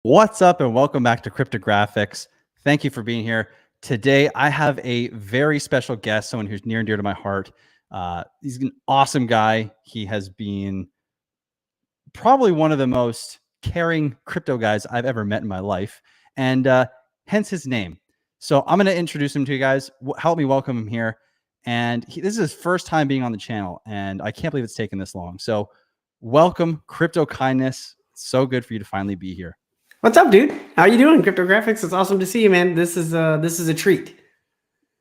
What's up and welcome back to Cryptographics. Thank you for being here. Today, I have a very special guest, someone who's near and dear to my heart. He's an awesome guy. He has been probably one of the most caring crypto guys I've ever met in my life, and hence his name. So I'm going to introduce him to you guys. Help me welcome him here. And this is his first time being on the channel, and I can't believe it's taken this long. So welcome, Crypto Kindness. It's so good for you to finally be here. What's up, dude? How you doing, Cryptographics? It's awesome to see you, man. This is a treat.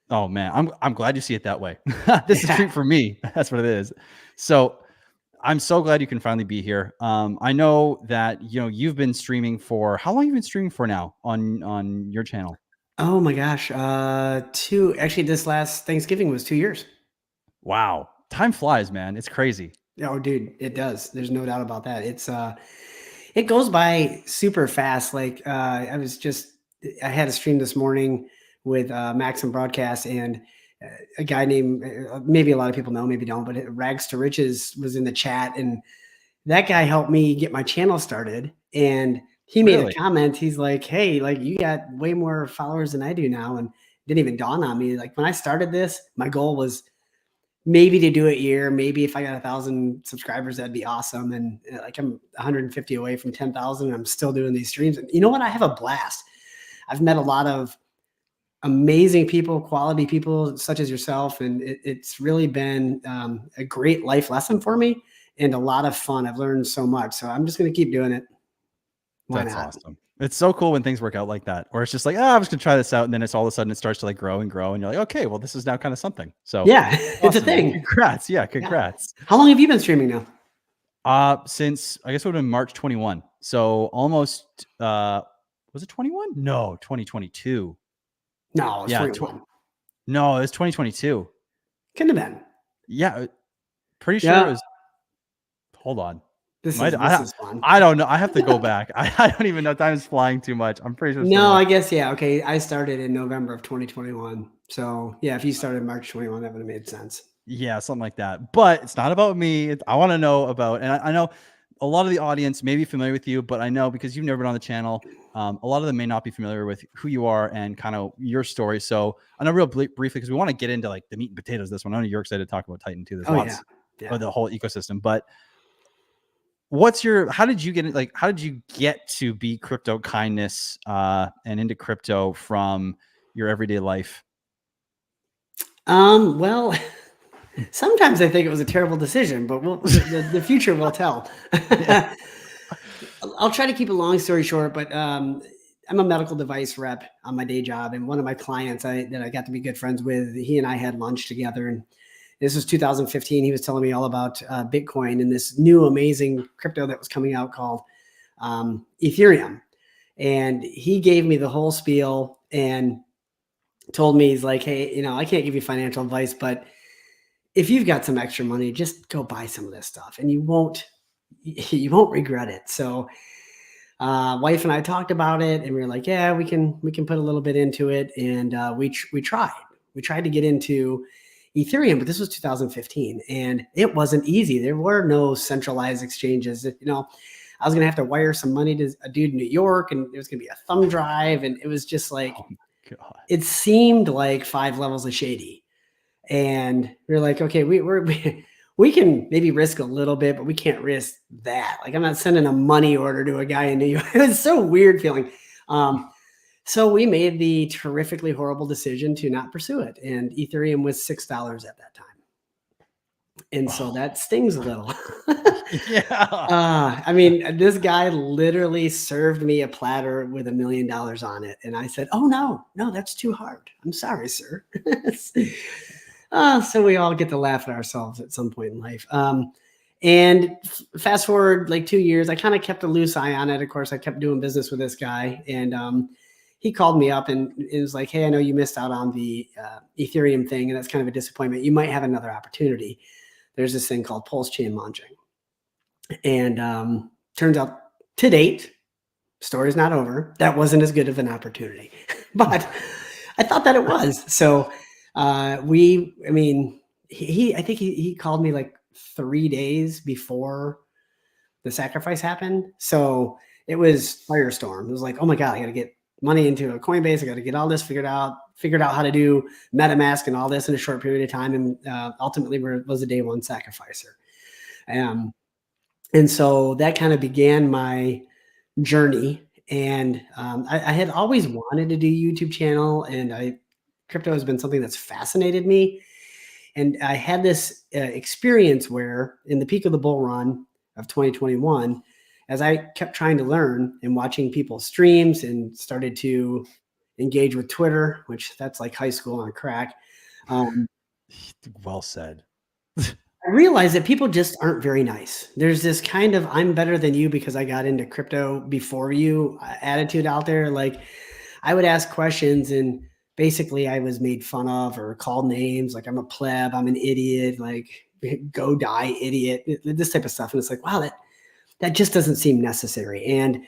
Oh man, I'm glad you see it that way. This is a treat for me. That's what it is. So I'm so glad you can finally be here. I know that you've been streaming for how long? You've been streaming for now on your channel? Oh my gosh, actually this last Thanksgiving was 2 years. Wow, time flies, man. It's crazy. Oh, dude, it does. There's no doubt about that. It goes by super fast. Like I had a stream this morning with Maxim Broadcast, and a guy named, maybe a lot of people know, maybe don't, but Rags to Riches was in the chat, and that guy helped me get my channel started. And he made a comment. He's like, "Hey, like you got way more followers than I do now," and it didn't even dawn on me. Like when I started this, my goal was maybe to do it a year. Maybe if I got 1,000 subscribers, that'd be awesome. And like I'm 150 away from 10,000. And I'm still doing these streams. And you know what? I have a blast. I've met a lot of amazing people, quality people such as yourself. And it's really been a great life lesson for me and a lot of fun. I've learned so much. So I'm just going to keep doing it. Why not? Awesome. It's so cool when things work out like that, or it's just like, I'm just gonna try this out. And then it's all of a sudden it starts to like grow and grow. And you're like, okay, well, this is now kind of something. So yeah, awesome. It's a thing. Congrats. Yeah. Congrats. Yeah. How long have you been streaming now? Since I guess it would have been March 21. So almost, was it 21? No, 2022. No, it was 21. No, it was 2022. Couldn't have been. Yeah. Pretty sure it was. Hold on. This is fun. I don't know. I have to go back. I don't even know. Time is flying too much. I'm pretty sure. No, I guess, yeah. Okay. I started in November of 2021. So yeah, if you started March 21, that would have made sense. Yeah, something like that. But it's not about me. I want to know about, and I know a lot of the audience may be familiar with you, but I know because you've never been on the channel, a lot of them may not be familiar with who you are and kind of your story. So I know real briefly, because we want to get into like the meat and potatoes of this one. I know you're excited to talk about Titan too. There's lots of the whole ecosystem, but how did you get to be Crypto Kindness and into crypto from your everyday life? Well, sometimes I think it was a terrible decision, but the future will tell. I'll try to keep a long story short, but I'm a medical device rep on my day job. And one of my clients that I got to be good friends with, he and I had lunch together, and this was 2015. He was telling me all about Bitcoin and this new amazing crypto that was coming out called Ethereum. And he gave me the whole spiel and told me, he's like, hey, I can't give you financial advice, but if you've got some extra money, just go buy some of this stuff and you won't regret it. So wife and I talked about it, and we were like, yeah, we can put a little bit into it. And we tried to get into Ethereum, but this was 2015 and it wasn't easy. There were no centralized exchanges. I was going to have to wire some money to a dude in New York, and there was going to be a thumb drive. And it was just like, it seemed like 5 levels of shady. And we were like, okay, we can maybe risk a little bit, but we can't risk that. Like I'm not sending a money order to a guy in New York. It was so weird feeling. So we made the terrifically horrible decision to not pursue it. And Ethereum was $6 at that time. And so that stings a little. I mean, this guy literally served me a platter with $1 million on it. And I said, oh, no, that's too hard. I'm sorry, sir. So we all get to laugh at ourselves at some point in life. And fast forward like 2 years, I kind of kept a loose eye on it. Of course, I kept doing business with this guy. And he called me up and it was like, hey, I know you missed out on the Ethereum thing, and that's kind of a disappointment. You might have another opportunity. There's this thing called PulseChain launching. And turns out to date, story's not over. That wasn't as good of an opportunity, but I thought that it was. So I think he called me like 3 days before the sacrifice happened. So it was firestorm. It was like, oh my God, I got to get money into a Coinbase. I got to get all this figured out how to do MetaMask and all this in a short period of time. And ultimately was a day one sacrificer. And so that kind of began my journey. And I had always wanted to do YouTube channel, and crypto has been something that's fascinated me. And I had this experience where in the peak of the bull run of 2021, as I kept trying to learn and watching people's streams and started to engage with Twitter, which that's like high school on crack. Well said. I realized that people just aren't very nice. There's this kind of I'm better than you because I got into crypto before you attitude out there. Like I would ask questions and basically I was made fun of or called names. Like I'm a pleb, I'm an idiot, like go die idiot, this type of stuff. And it's like, wow, that just doesn't seem necessary. And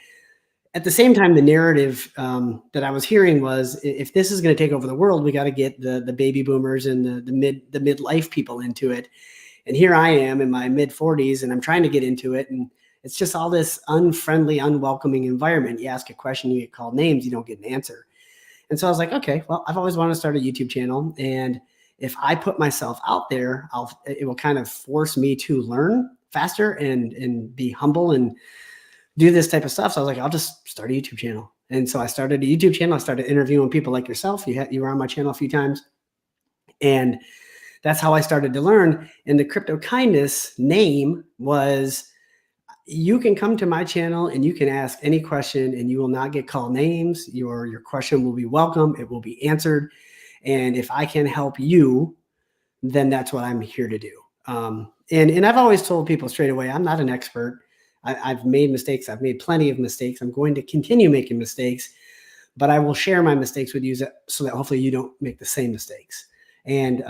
at the same time, the narrative that I was hearing was, if this is going to take over the world, we got to get the baby boomers and the midlife people into it. And here I am in my mid 40s and I'm trying to get into it. And it's just all this unfriendly, unwelcoming environment. You ask a question, you get called names, you don't get an answer. And so I was like, okay, well, I've always wanted to start a YouTube channel. And if I put myself out there, it will kind of force me to learn faster and be humble and do this type of stuff. So I was like, I'll just start a YouTube channel. And so I started a YouTube channel. I started interviewing people like yourself. You were on my channel a few times. And that's how I started to learn. And the Crypto Kindness name was, you can come to my channel and you can ask any question and you will not get called names. Your question will be welcome. It will be answered. And if I can help you, then that's what I'm here to do. And I've always told people straight away, I'm not an expert. I've made mistakes. I've made plenty of mistakes. I'm going to continue making mistakes, but I will share my mistakes with you so that hopefully you don't make the same mistakes. And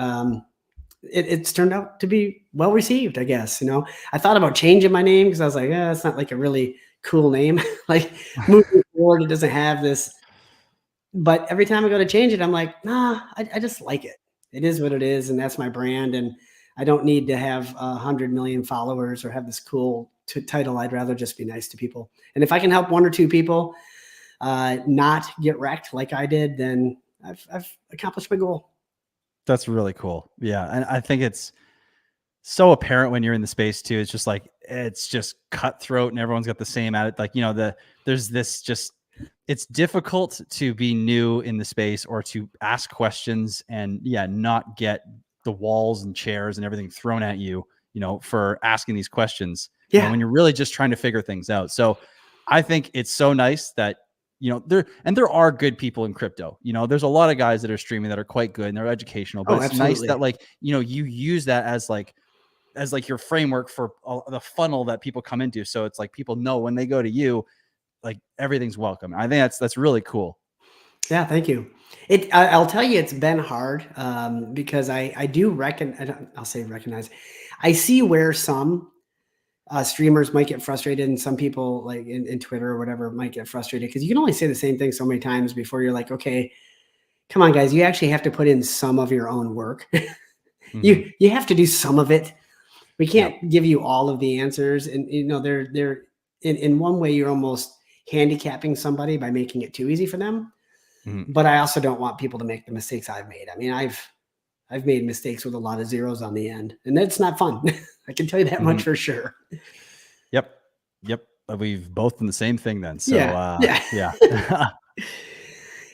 it's turned out to be well received, I guess. I thought about changing my name because I was like, it's not like a really cool name. Like moving forward, it doesn't have this. But every time I go to change it, I'm like, nah, I just like it. It is what it is, and that's my brand. And I don't need to have 100 million followers or have this cool title. I'd rather just be nice to people. And if I can help one or two people not get wrecked like I did, then I've accomplished my goal. That's really cool. Yeah. And I think it's so apparent when you're in the space too. It's just like, it's just cutthroat and everyone's got the same attitude. Like, there's this just, it's difficult to be new in the space or to ask questions and not get the walls and chairs and everything thrown at you, for asking these questions. Yeah. When you're really just trying to figure things out. So I think it's so nice that, there are good people in crypto. There's a lot of guys that are streaming that are quite good and they're educational, but it's absolutely nice that you use that as your framework for the funnel that people come into. So it's like people know when they go to you, like everything's welcome. I think that's really cool. Yeah, thank you. I'll tell you, it's been hard because I do recognize. I see where some streamers might get frustrated and some people like in Twitter or whatever might get frustrated because you can only say the same thing so many times before you're like, okay, come on, guys, you actually have to put in some of your own work. You have to do some of it. We can't give you all of the answers. And they're in one way you're almost handicapping somebody by making it too easy for them. But I also don't want people to make the mistakes I've made. I mean, I've made mistakes with a lot of zeros on the end, and that's not fun. I can tell you that much for sure. Yep. We've both done the same thing then. So yeah.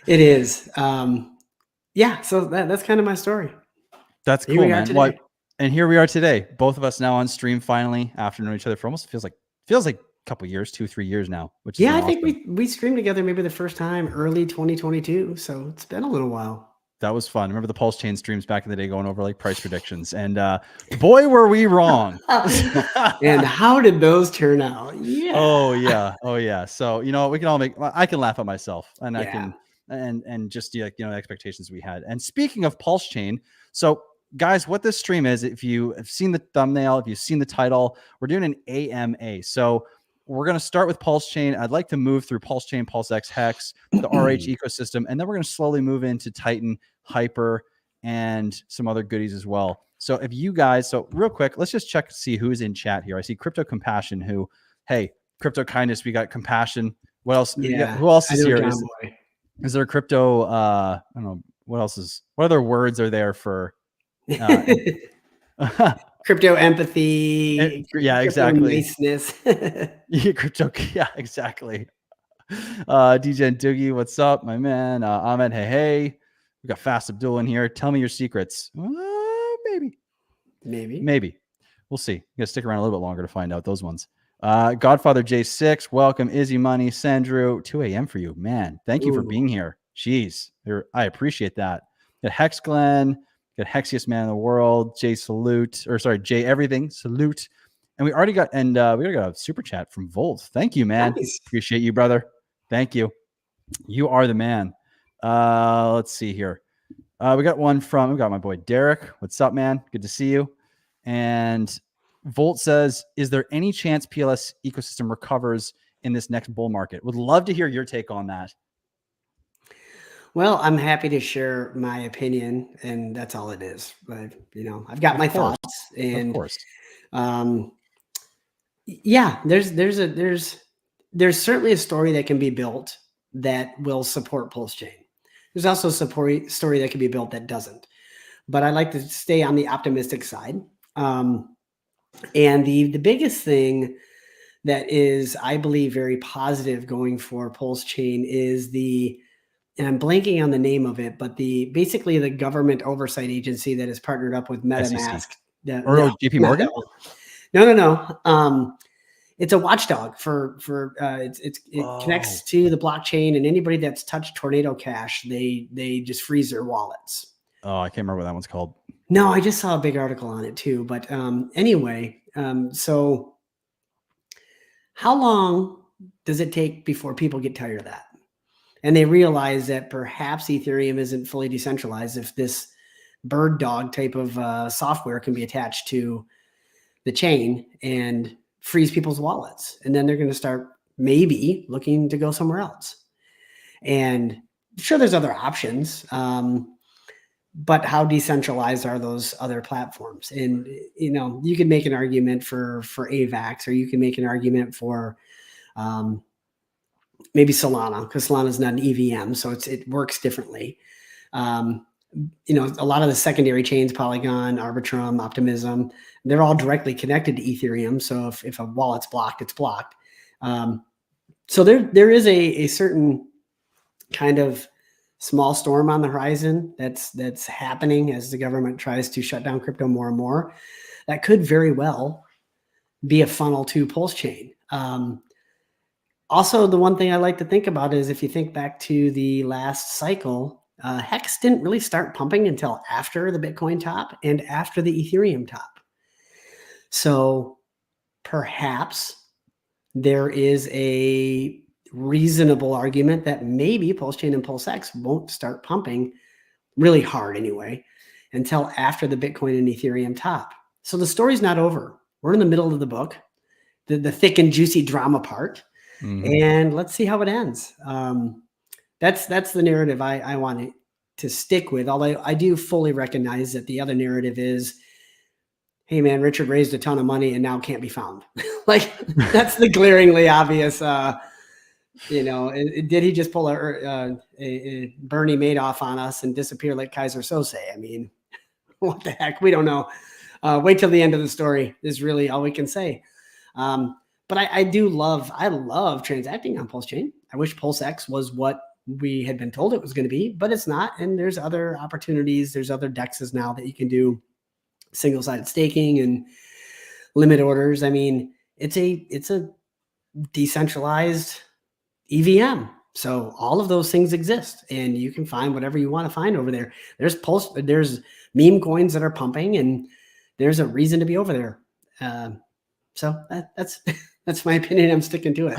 It is. So that's kind of my story. That's cool, man. Well, and here we are today, both of us now on stream finally after knowing each other for almost feels like a couple years, 2-3 years now, which is I think we streamed together maybe the first time early 2022. So it's been a little while. That was fun. Remember the PulseChain streams back in the day going over like price predictions, and boy, were we wrong. And how did those turn out? Yeah. Oh yeah. So we can all I can laugh at myself, and I can and just the expectations we had. And speaking of PulseChain, so guys, what this stream is, if you have seen the thumbnail, if you've seen the title, we're doing an AMA. So we're going to start with PulseChain. I'd like to move through PulseChain, PulseX, HEX, the RH ecosystem, and then we're going to slowly move into Titan, Hyper, and some other goodies as well. So if you guys, real quick, let's just check to see who's in chat here. I see Crypto Compassion, who, hey, crypto kindness. We got compassion. What else? Yeah. Who else I is know here? John Boy. Is there a crypto? I don't know. What other words are there for? Crypto empathy. Yeah, Crypto exactly. niceness. Crypto. Yeah, exactly. DJ and Doogie, what's up, my man? Ahmed, hey. We got Fast Abdul in here. Tell me your secrets. Maybe. We'll see. You gotta stick around a little bit longer to find out those ones. Godfather J6, welcome. Izzy Money, Sandro, 2 a.m. for you, man. Thank you for being here. Jeez, I appreciate that. Got Hex Glenn, got Hexiest Man in the World, Jay Jay Everything, salute. And we already got a super chat from Volt. Thank you, man. Nice. Appreciate you, brother. Thank you. You are the man. Let's see here. We got my boy Derek. What's up, man? Good to see you. And Volt says, is there any chance PLS ecosystem recovers in this next bull market? Would love to hear your take on that. Well, I'm happy to share my opinion, and that's all it is. But I've got my thoughts, and of course, yeah, there's certainly a story that can be built that will support PulseChain. There's also a story that can be built that doesn't. But I like to stay on the optimistic side. And the biggest thing that is, I believe, very positive going for PulseChain is and I'm blanking on the name of it, but basically the government oversight agency that is partnered up with MetaMask. JP Morgan? No. It's a watchdog it connects to the blockchain, and anybody that's touched Tornado Cash, they just freeze their wallets. Oh, I can't remember what that one's called. No, I just saw a big article on it too. But anyway, so how long does it take before people get tired of that? And they realize that perhaps Ethereum isn't fully decentralized if this bird dog type of software can be attached to the chain and freeze people's wallets. And then they're going to start maybe looking to go somewhere else. And sure, there's other options. But how decentralized are those other platforms? And, you can make an argument for AVAX, or you can make an argument for maybe Solana, because Solana is not an EVM, so it works differently. A lot of the secondary chains, Polygon, Arbitrum, Optimism, they're all directly connected to Ethereum. So if a wallet's blocked, it's blocked. So there is a certain kind of small storm on the horizon that's happening as the government tries to shut down crypto more and more. That could very well be a funnel to PulseChain. Also, the one thing I like to think about is if you think back to the last cycle, HEX didn't really start pumping until after the Bitcoin top and after the Ethereum top. So perhaps there is a reasonable argument that maybe PulseChain and PulseX won't start pumping really hard anyway until after the Bitcoin and Ethereum top. So the story's not over. We're in the middle of the book, the thick and juicy drama part. Mm-hmm. And let's see how it ends. That's the narrative I want to stick with, although I do fully recognize that the other narrative is, hey man, Richard raised a ton of money and now can't be found. Like, that's the glaringly obvious, did he just pull a Bernie Madoff on us and disappear like Kaiser Sose? I mean, what the heck? We don't know. Wait till the end of the story is really all we can say. But I love transacting on PulseChain. I wish PulseX was what we had been told it was going to be, but it's not. And there's other opportunities. There's other DEXs now that you can do single-sided staking and limit orders. I mean, it's a decentralized EVM. So all of those things exist, and you can find whatever you want to find over there. There's meme coins that are pumping, and there's a reason to be over there. So that's my opinion. I'm sticking to it.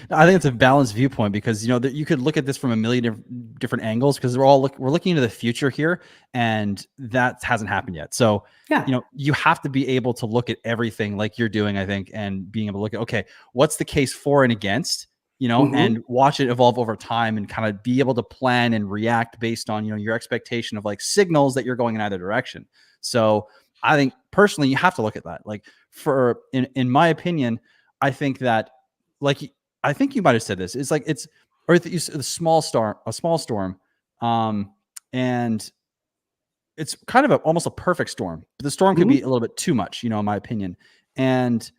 I think it's a balanced viewpoint because, you could look at this from a million different angles because we're looking into the future here, and that hasn't happened yet. So, yeah, you have to be able to look at everything like you're doing, I think, and being able to look at, okay, what's the case for and against, mm-hmm. and watch it evolve over time and kind of be able to plan and react based on, your expectation of like signals that you're going in either direction. So I think personally, you have to look at that. Like in my opinion, I think that like, I think you might've said this. It's like, or a small storm. And it's kind of almost a perfect storm, but the storm could be a little bit too much, in my opinion. And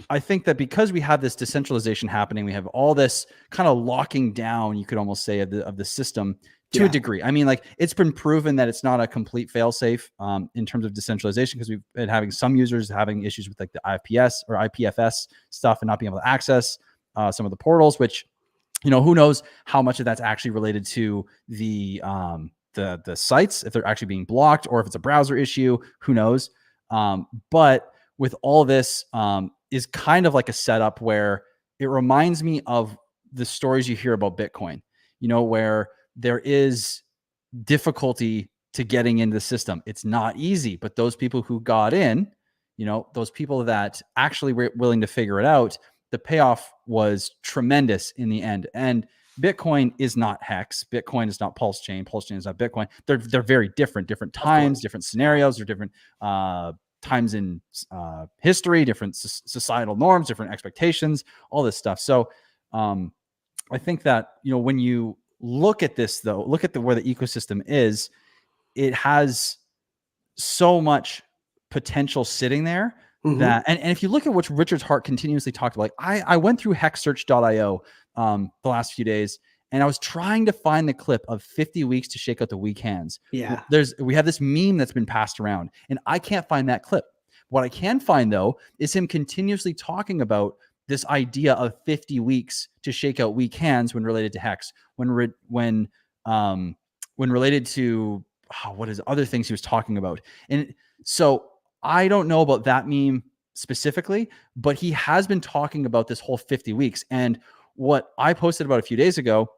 I think that because we have this decentralization happening, we have all this kind of locking down, you could almost say, of the system to a degree. I mean, like, it's been proven that it's not a complete fail-safe in terms of decentralization, because we've been having some users having issues with like the IPS or IPFS stuff and not being able to access some of the portals, which, who knows how much of that's actually related to the sites, if they're actually being blocked, or if it's a browser issue, who knows? But with all this, is kind of like a setup where it reminds me of the stories you hear about Bitcoin, where there is difficulty to getting into the system. It's not easy, but those people who got in, those people that actually were willing to figure it out, the payoff was tremendous in the end. And Bitcoin is not HEX. Bitcoin is not PulseChain. PulseChain is not Bitcoin. They're very different times, different scenarios, or different times in history, different societal norms, different expectations, all this stuff. So I think that, when you look at this, though, look at where the ecosystem is, it has so much potential sitting there that, and if you look at what Richard's Hart continuously talked about, like, I went through hexsearch.io the last few days, and I was trying to find the clip of 50 weeks to shake out the weak hands. Yeah. We have this meme that's been passed around, and I can't find that clip. What I can find, though, is him continuously talking about this idea of 50 weeks to shake out weak hands when related to HEX, when related to what is other things he was talking about. And so I don't know about that meme specifically, but he has been talking about this whole 50 weeks. And what I posted about a few days ago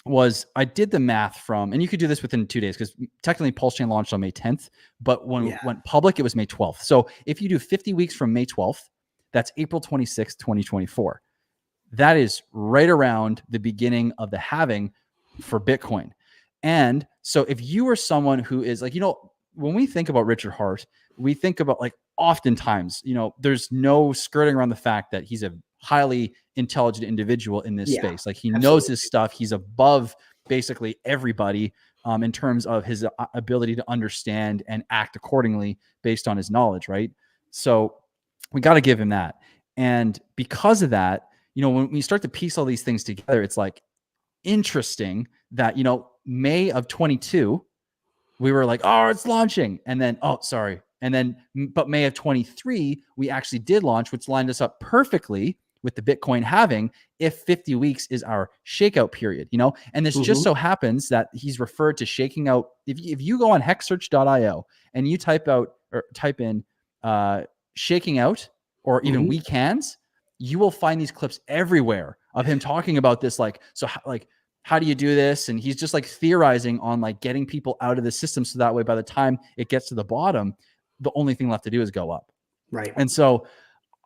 was, I did the math from, and you could do this within 2 days, because technically PulseChain launched on May 10th, but when it went public, it was May 12th. So if you do 50 weeks from May 12th, that's April 26th, 2024. That is right around the beginning of the halving for Bitcoin. And so if you are someone who is like, when we think about Richard Hart, we think about, like, oftentimes, there's no skirting around the fact that he's a highly intelligent individual in this space. Like, he knows his stuff. He's above basically everybody in terms of his ability to understand and act accordingly based on his knowledge, right? So we got to give him that. And because of that, when we start to piece all these things together, it's like interesting that, May of 22, we were like, oh, it's launching. And then, oh, sorry. And then, but May of 23, we actually did launch, which lined us up perfectly with the Bitcoin halving, if 50 weeks is our shakeout period, and this just so happens that he's referred to shaking out. If you go on hexsearch.io and you type in shaking out, or even weak hands, you will find these clips everywhere of him talking about this. Like, so how do you do this? And he's just like theorizing on like getting people out of the system, so that way by the time it gets to the bottom, the only thing left to do is go up. Right. And so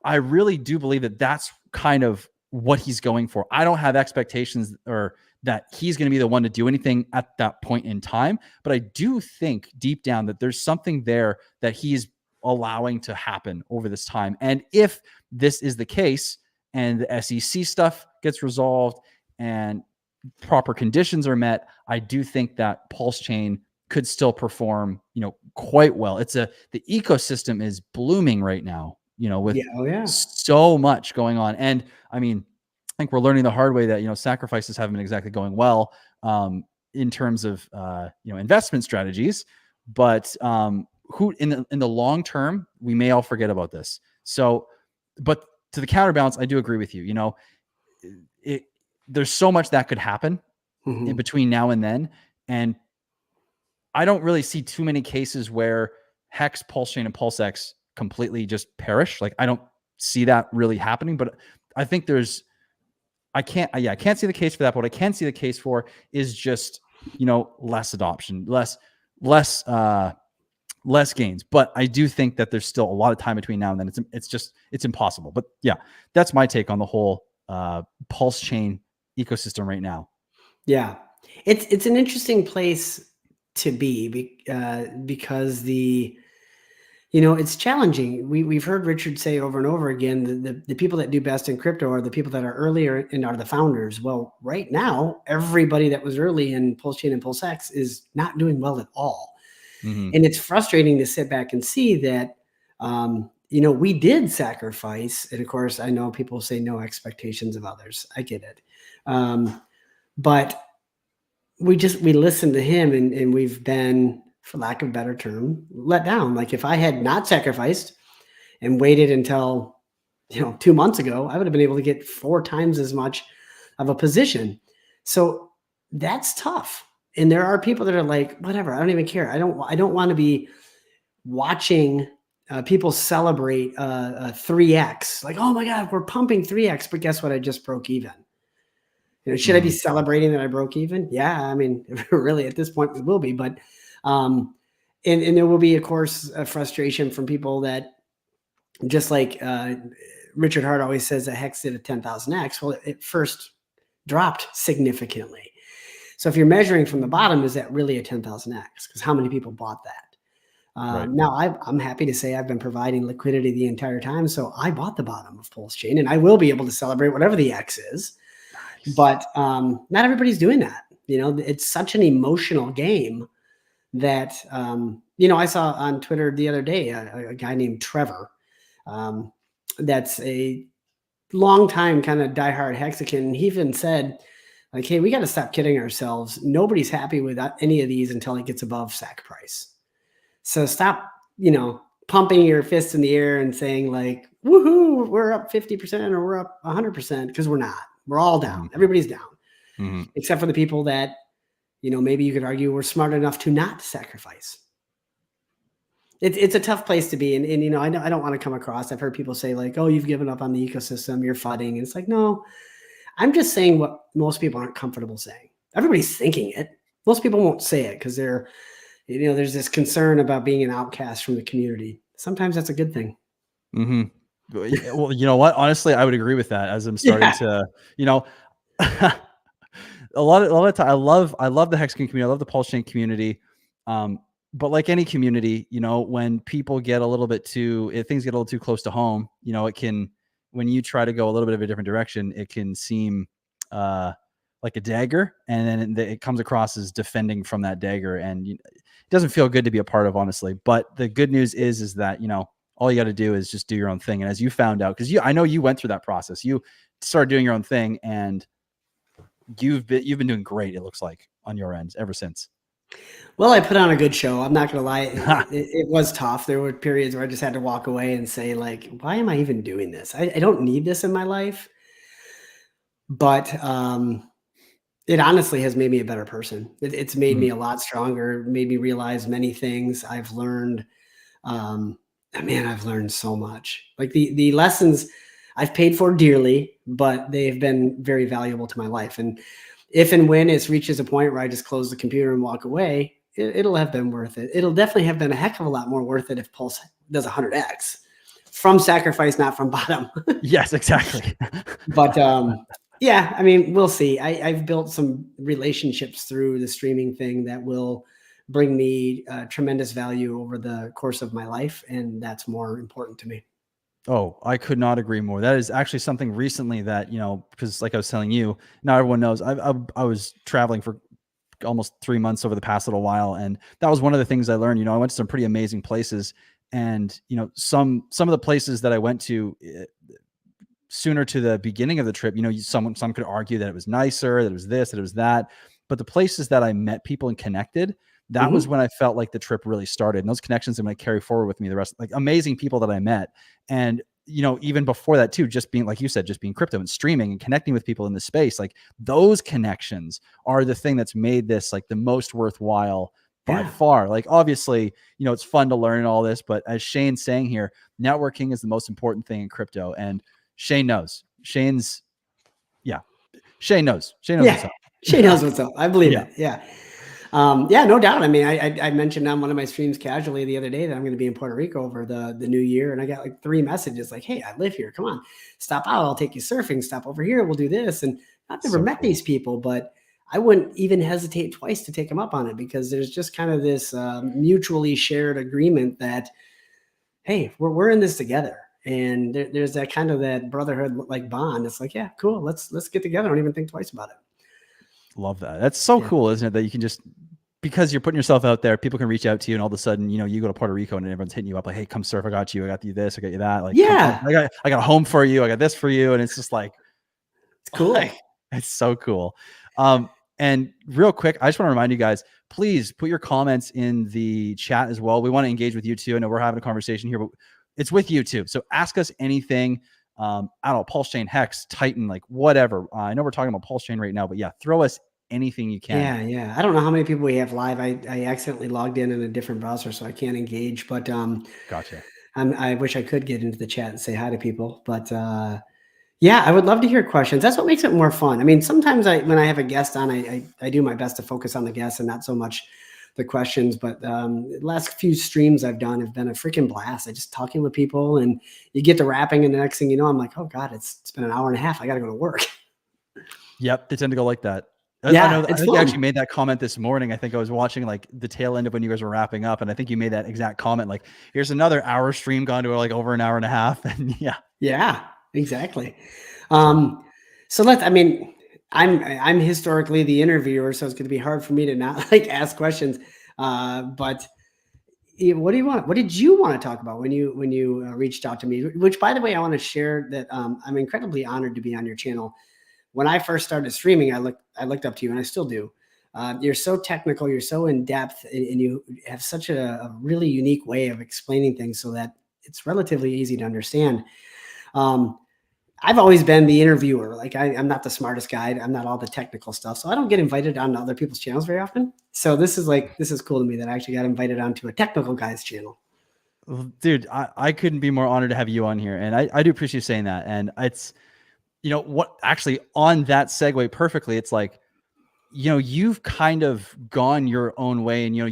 I really do believe that that's kind of what he's going for. I don't have expectations or that he's going to be the one to do anything at that point in time, but I do think deep down that there's something there that he's allowing to happen over this time. And if this is the case, and the SEC stuff gets resolved and proper conditions are met, I do think that PulseChain could still perform, quite well. The ecosystem is blooming right now, with so much going on. And I mean, I think we're learning the hard way that, sacrifices haven't been exactly going well in terms of, investment strategies, but who in the long term, we may all forget about this. So, but to the counterbalance, I do agree with you. There's so much that could happen in between now and then. And I don't really see too many cases where HEX, PulseChain, and PulseX completely just perish. Like, I don't see that really happening, but I think I can't see the case for that. But what I can see the case for is just, less adoption, less gains. But I do think that there's still a lot of time between now and then. It's impossible. But yeah, that's my take on the whole PulseChain ecosystem right now. Yeah, it's an interesting place to be because It's challenging. We've heard Richard say over and over again, the people that do best in crypto are the people that are earlier and are the founders. Well, right now, everybody that was early in PulseChain and PulseX is not doing well at all. Mm-hmm. And it's frustrating to sit back and see that, we did sacrifice. And of course, I know people say no expectations of others. I get it. But we listened to him and we've been, for lack of a better term, let down. Like if I had not sacrificed and waited until, 2 months ago, I would have been able to get 4 times as much of a position. So that's tough. And there are people that are like, whatever, I don't even care. I don't want to be watching people celebrate 3x. Like, oh my God, we're pumping 3x, but guess what? I just broke even. Should I be celebrating that I broke even? Yeah, I mean, really, at this point, we will be. But and there will be, of course, a frustration from people that, just like Richard Hart always says, that HEX did a 10,000x. Well, it first dropped significantly. So if you're measuring from the bottom, is that really a 10,000x? Because how many people bought that? Right. Now, I'm happy to say I've been providing liquidity the entire time. So I bought the bottom of PulseChain, and I will be able to celebrate whatever the X is. Nice. But not everybody's doing that. It's such an emotional game that, I saw on Twitter the other day, a guy named Trevor. That's a long time kind of diehard Hexican. He even said, like, hey, we got to stop kidding ourselves. Nobody's happy with any of these until it gets above SAC price. So stop, pumping your fists in the air and saying like, woohoo, we're up 50% or we're up 100%, because we're not. We're all down. Mm-hmm. Everybody's down, except for the people that, maybe you could argue were smart enough to not sacrifice. It's a tough place to be. And I don't want to come across, I've heard people say like, oh, you've given up on the ecosystem, you're fudding. And it's like, no, I'm just saying what most people aren't comfortable saying. Everybody's thinking it. Most people won't say it because they're, there's this concern about being an outcast from the community. Sometimes that's a good thing. Mm-hmm. Well, you know what? Honestly, I would agree with that as I'm starting to, a lot of time, I love the Hex community. I love the PulseChain community. But like any community, when people get a little bit things get a little too close to home, it can, when you try to go a little bit of a different direction, it can seem like a dagger, and then it comes across as defending from that dagger, and it doesn't feel good to be a part of, honestly. But the good news is that, all you got to do is just do your own thing. And as you found out, because I know you went through that process, you started doing your own thing, and you've been doing great, it looks like, on your end ever since. Well, I put on a good show. I'm not going to lie. It was tough. There were periods where I just had to walk away and say, like, why am I even doing this? I don't need this in my life. But it honestly has made me a better person. It's made me a lot stronger, made me realize many things. I've learned, I've learned so much. Like the lessons I've paid for dearly, but they've been very valuable to my life. And if and when it reaches a point where I just close the computer and walk away, it'll have been worth it. It'll definitely have been a heck of a lot more worth it if Pulse does 100x from sacrifice, not from bottom. Yes, exactly. But yeah, we'll see. I've built some relationships through the streaming thing that will bring me tremendous value over the course of my life. And that's more important to me. Oh, I could not agree more. That is actually something recently that, because like I was telling you, now everyone knows I was traveling for almost 3 months over the past little while. And that was one of the things I learned. I went to some pretty amazing places, and, some of the places that I went to sooner to the beginning of the trip, some could argue that it was nicer, that it was this, that it was that. But the places that I met people and connected, that was when I felt like the trip really started. And those connections I'm going to carry forward with me the rest, like amazing people that I met. And, even before that too, just being, like you said, just being crypto and streaming and connecting with people in this space, like those connections are the thing that's made this like the most worthwhile by far. Like, obviously, it's fun to learn all this, but as Shane's saying here, networking is the most important thing in crypto. And Shane knows. Shane knows. Shane knows what's up. Shane knows what's up. I believe it. Yeah. No doubt. I mentioned on one of my streams casually the other day that I'm going to be in Puerto Rico over the new year. And I got like 3 messages like, hey, I live here. Come on, stop out. I'll take you surfing. Stop over here. We'll do this. And I've never met these people, but I wouldn't even hesitate twice to take them up on it, because there's just kind of this mutually shared agreement that hey, we're in this together. And there's that kind of that brotherhood like bond. It's like, yeah, cool. Let's get together. Don't even think twice about it. Love that. That's so Yeah. cool, isn't it? That you can just, because you're putting yourself out there, people can reach out to you, and all of a sudden, you know, you go to Puerto Rico and everyone's hitting you up like, "Hey, come surf. I got you. I got you this. I got you that. Like, Yeah. I got a home for you. I got this for you." And it's just like, It's cool. like, it's so cool. And real quick, I just want to remind you guys, please put your comments in the chat as well. We want to engage with you too. I know we're having a conversation here, but it's with you too. So ask us anything. I don't know, PulseChain, HEX, Titan, like whatever. I know we're talking about PulseChain right now, but yeah, throw us anything you can. Yeah, yeah. I don't know how many people we have live. I accidentally logged in a different browser, so I can't engage. But Gotcha. I wish I could get into the chat and say hi to people. But yeah, I would love to hear questions. That's what makes it more fun. I mean, sometimes when I have a guest on, I do my best to focus on the guest and not so much the questions. But the last few streams I've done have been a freaking blast. I just talking with people, and you get to rapping, and the next thing you know, I'm like, oh God, it's been an hour and a half. I got to go to work. Yep, they tend to go like that. Yeah, I know. I it's think you fun. actually made that comment this morning. I think I was watching like the tail end of when you guys were wrapping up, and I think you made that exact comment. Like, here's another hour stream gone to like over an hour and a half, and yeah. Yeah, exactly. So I mean, I'm historically the interviewer, so it's going to be hard for me to not like ask questions. But what do you want? What did you want to talk about when you reached out to me? Which, by the way, I want to share that I'm incredibly honored to be on your channel. When I first started streaming, I looked up to you, and I still do. You're so technical, you're so in depth, and you have such a really unique way of explaining things so that it's relatively easy to understand. I've always been the interviewer. Like I'm not the smartest guy. I'm not all the technical stuff. So I don't get invited on other people's channels very often. So this is cool to me that I actually got invited onto a technical guy's channel. Dude, I couldn't be more honored to have you on here. And I do appreciate you saying that. And it's, you know, what actually on that segue perfectly, it's like, you know, you've kind of gone your own way, and, you know,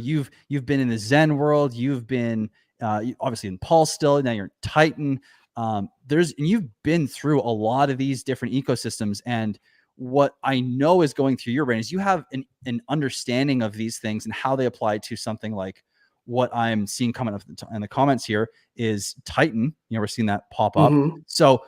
you've been in the Zen world, you've been obviously in Pulse still, now you're in Titan. And you've been through a lot of these different ecosystems. And what I know is going through your brain is you have an understanding of these things and how they apply to something like what I'm seeing coming up in the comments here is Titan. You know, we're seeing that pop up. Mm-hmm. So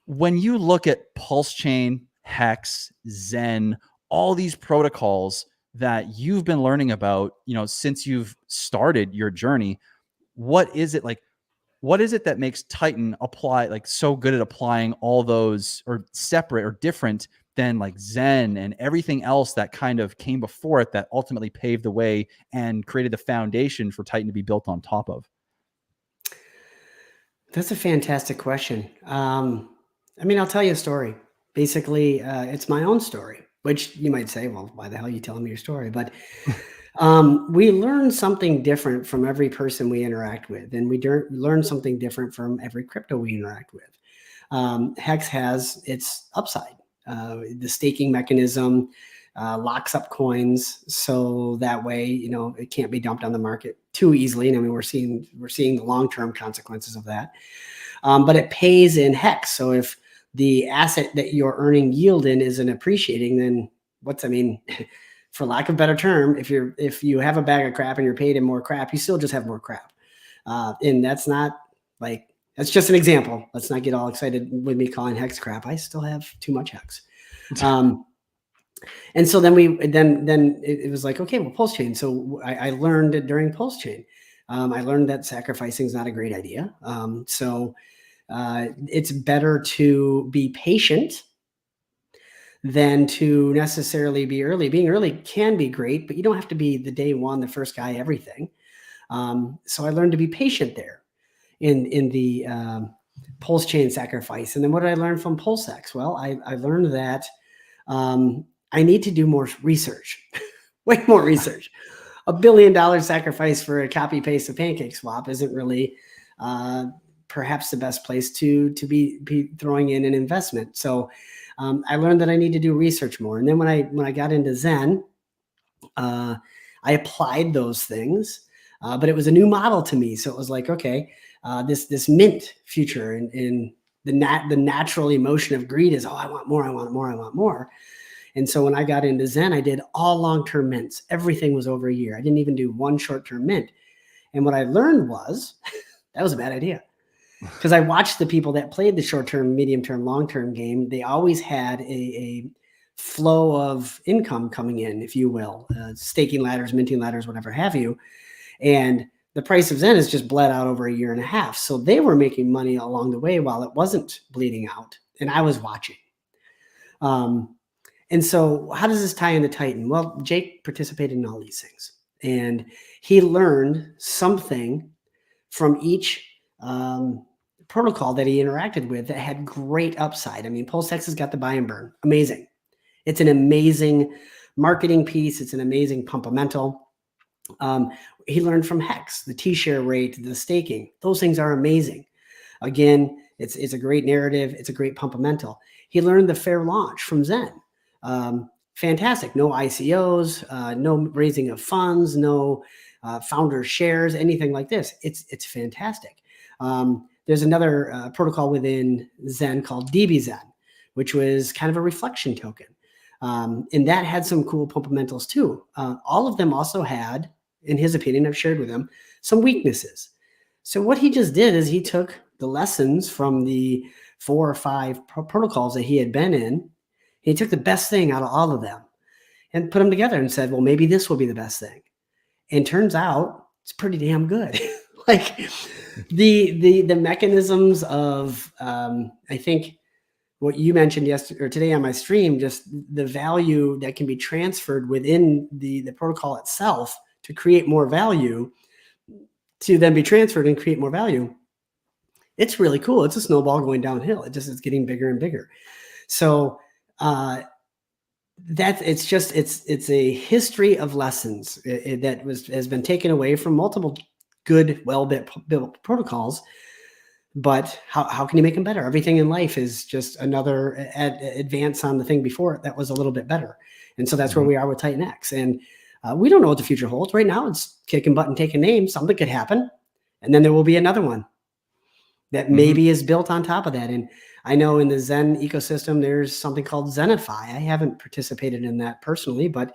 when you look at PulseChain, HEX, Zen, all these protocols that you've been learning about, you know, since you've started your journey, what is it like? What is it that makes Titan apply like so good at applying all those, or separate or different than like Zen and everything else that kind of came before it that ultimately paved the way and created the foundation for Titan to be built on top of? That's a fantastic question. I mean, I'll tell you a story. Basically, it's my own story, which you might say, well, why the hell are you telling me your story? But we learn something different from every person we interact with, and we learn something different from every crypto we interact with. HEX has its upside. The staking mechanism locks up coins, so that way, you know, it can't be dumped on the market too easily. And I mean, we're seeing the long-term consequences of that. But it pays in HEX. So if the asset that you're earning yield in isn't appreciating, then for lack of a better term, if you have a bag of crap and you're paid in more crap, you still just have more crap. And that's not like, that's just an example. Let's not get all excited with me calling HEX crap. I still have too much HEX. And so then it was like, okay, well, PulseChain. So I learned it during PulseChain. I learned that sacrificing is not a great idea. So it's better to be patient than to necessarily be early. Being early can be great, but you don't have to be the day one, the first guy, everything. So I learned to be patient there in the PulseChain sacrifice. And then what did I learn from PulseX? Well, I learned that I need to do more research, way more research. $1 billion sacrifice for a copy paste of Pancake Swap isn't really perhaps the best place to be throwing in an investment. So I learned that I need to do research more. And then when I got into Zen, I applied those things, but it was a new model to me. So it was like, okay, this mint future and the natural emotion of greed is, oh, I want more, I want more, I want more. And so when I got into Zen, I did all long-term mints. Everything was over a year. I didn't even do one short-term mint. And what I learned was that was a bad idea. Because I watched the people that played the short-term, medium-term, long-term game. They always had a flow of income coming in, if you will, staking ladders, minting ladders, whatever have you. And the price of Zen has just bled out over a year and a half. So they were making money along the way while it wasn't bleeding out. And I was watching. And so how does this tie into Titan? Well, Jake participated in all these things. And he learned something from each protocol that he interacted with that had great upside. I mean, PulseX has got the buy and burn. Amazing. It's an amazing marketing piece. It's an amazing pumpamental. He learned from HEX, the T-share rate, the staking. Those things are amazing. Again, it's a great narrative. It's a great pumpamental. He learned the fair launch from Zen. Fantastic. No ICOs, no raising of funds, no founder shares, anything like this. It's fantastic. There's another protocol within Zen called DBZen, which was kind of a reflection token. And that had some cool pumpamentals too. All of them also had, in his opinion, I've shared with him, some weaknesses. So what he just did is he took the lessons from the 4 or 5 protocols that he had been in. He took the best thing out of all of them and put them together and said, well, maybe this will be the best thing. And turns out it's pretty damn good. Like the mechanisms of, I think what you mentioned yesterday or today on my stream, just the value that can be transferred within the protocol itself to create more value, to then be transferred and create more value. It's really cool. It's a snowball going downhill. It just is getting bigger and bigger. So it's a history of lessons that has been taken away from multiple good, well-built protocols. But how can you make them better? Everything in life is just another advance on the thing before it that was a little bit better. And so that's where we are with TITANX. And we don't know what the future holds. Right now, it's kicking butt and taking names. Something could happen. And then there will be another one that maybe is built on top of that. And I know in the Zen ecosystem, there's something called Zenify. I haven't participated in that personally, but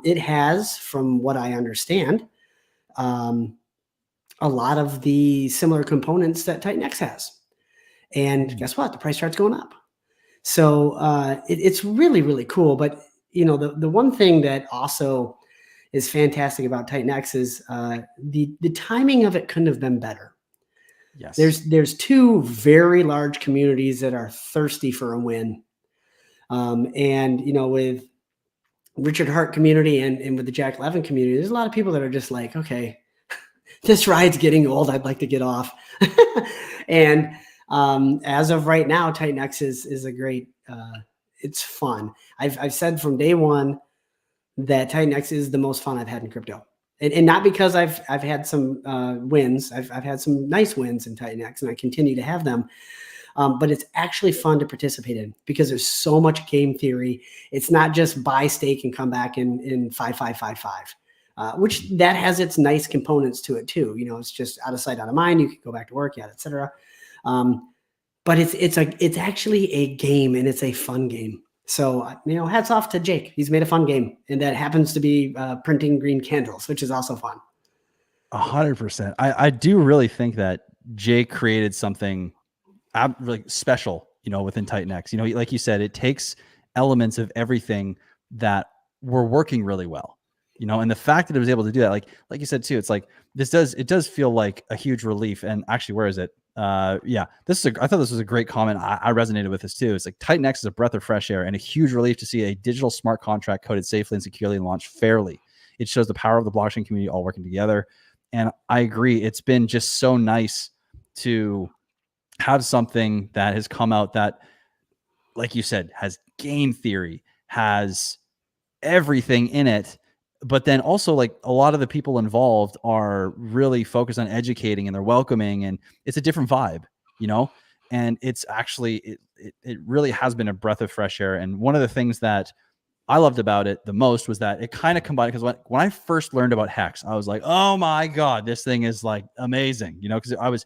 it has, from what I understand, a lot of the similar components that TITANX has. And guess what? The price starts going up. So it's really, really cool. But you know, the one thing that also is fantastic about TITANX is the timing of it couldn't have been better. Yes. There's 2 very large communities that are thirsty for a win. And you know, with Richard Hart community and with the Jack Levin community, there's a lot of people that are just like, okay, this ride's getting old. I'd like to get off. And as of right now, TITANX is a great, it's fun. I've said from day one that TITANX is the most fun I've had in crypto. And not because I've had some wins. I've had some nice wins in TITANX, and I continue to have them. But it's actually fun to participate in because there's so much game theory. It's not just buy, stake, and come back in 5-5-5-5. Which that has its nice components to it too. You know, it's just out of sight, out of mind. You can go back to work, et cetera. But it's actually a game, and it's a fun game. So, you know, hats off to Jake. He's made a fun game, and that happens to be printing green candles, which is also fun. 100%. I do really think that Jake created something really special, you know, within TITANX. You know, like you said, it takes elements of everything that were working really well. You know, and the fact that it was able to do that, like you said too, it's like it does feel like a huge relief. And actually, where is it? Yeah, I thought this was a great comment. I resonated with this too. It's like TITANX is a breath of fresh air and a huge relief to see a digital smart contract coded safely and securely and launched fairly. It shows the power of the blockchain community all working together. And I agree. It's been just so nice to have something that has come out that, like you said, has game theory, has everything in it. But then also, like, a lot of the people involved are really focused on educating, and they're welcoming, and it's a different vibe, you know? And it's actually, it really has been a breath of fresh air. And one of the things that I loved about it the most was that it kind of combined, because when I first learned about HEX, I was like, oh my God, this thing is like amazing, you know? Because I was,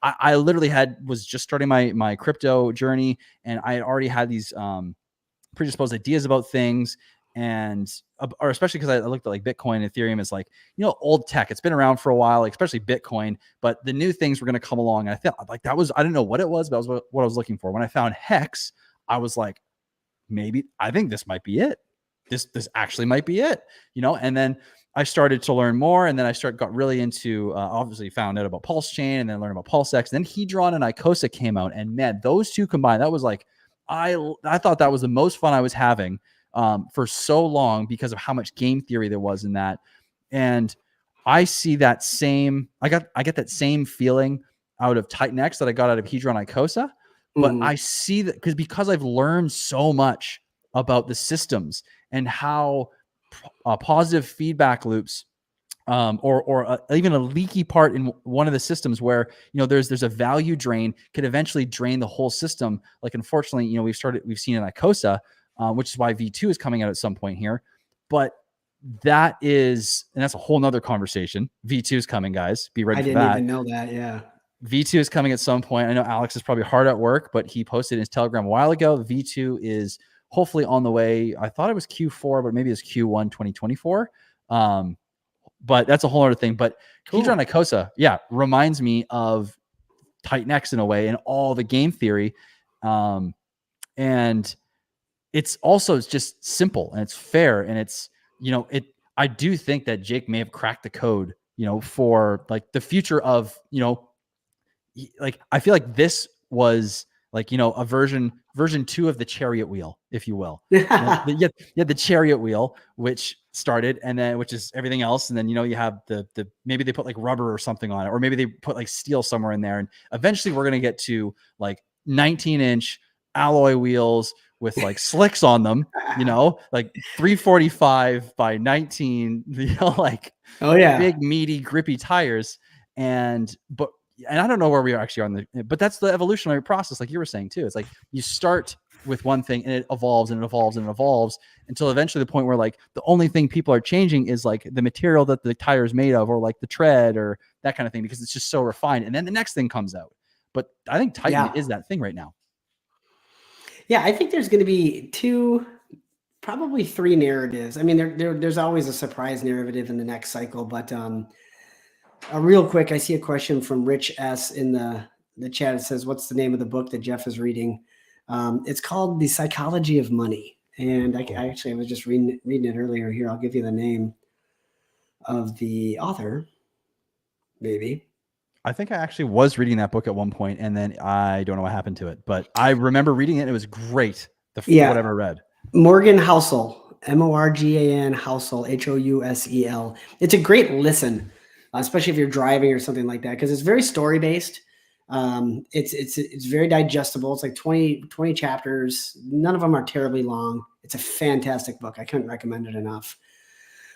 I literally was just starting my crypto journey, and I had already had these predisposed ideas about things. and or especially because I looked at like Bitcoin, Ethereum is like, you know, old tech. It's been around for a while, like especially Bitcoin, but the new things were going to come along. And I felt like that was, I didn't know what it was, but that was what I was looking for. When I found HEX, I was like, maybe I think this might be it. This actually might be it, you know? And then I started to learn more, and then I got really into, obviously found out about PulseChain, and then learned about PulseX. And then Hedron and Icosa came out, and man, those two combined, that was like, I thought that was the most fun I was having for so long because of how much game theory there was in that. And I see that same, I get that same feeling out of TITANX that I got out of Hedron Icosa. But I see that because I've learned so much about the systems and how positive feedback loops, or even a leaky part in one of the systems where, you know, there's a value drain could eventually drain the whole system. Like, unfortunately, you know, we've seen in Icosa, which is why V2 is coming out at some point here. But that's a whole nother conversation. V2 is coming, guys. Be ready for that. I didn't even know that. Yeah. V2 is coming at some point. I know Alex is probably hard at work, but he posted in his Telegram a while ago. V2 is hopefully on the way. I thought it was Q4, but maybe it's Q1 2024. But that's a whole other thing. But cool. Hedron Icosa, yeah, reminds me of TITANX in a way and all the game theory. And it's also just simple and it's fair. And it's, you know, I do think that Jake may have cracked the code, you know, for like the future of, you know, like, I feel like this was like, you know, a version 2 of the chariot wheel, if you will. You had the chariot wheel, which started, and then, which is everything else. And then, you know, you have the maybe they put like rubber or something on it, or maybe they put like steel somewhere in there. And eventually we're going to get to like 19-inch alloy wheels with like slicks on them, you know, like 345 by 19, you know, like, oh yeah, big, meaty, grippy tires. And I don't know where we are actually but that's the evolutionary process, like you were saying too. It's like you start with one thing and it evolves and it evolves and it evolves until eventually the point where like the only thing people are changing is like the material that the tire is made of, or like the tread or that kind of thing, because it's just so refined. And then the next thing comes out. But I think Titan is that thing right now. Yeah, I think there's going to be probably 3 narratives. I mean, there's always a surprise narrative in the next cycle, but real quick, I see a question from Rich S in the chat. It says, what's the name of the book that Jeff is reading? It's called The Psychology of Money. And I was just reading it earlier. Here, I'll give you the name of the author, maybe. I think I actually was reading that book at one point, and then I don't know what happened to it, but I remember reading it. And it was great. Whatever I read. Morgan Housel, Morgan Housel, Housel. It's a great listen, especially if you're driving or something like that, because it's very story based. It's very digestible. It's like 20 chapters. None of them are terribly long. It's a fantastic book. I couldn't recommend it enough.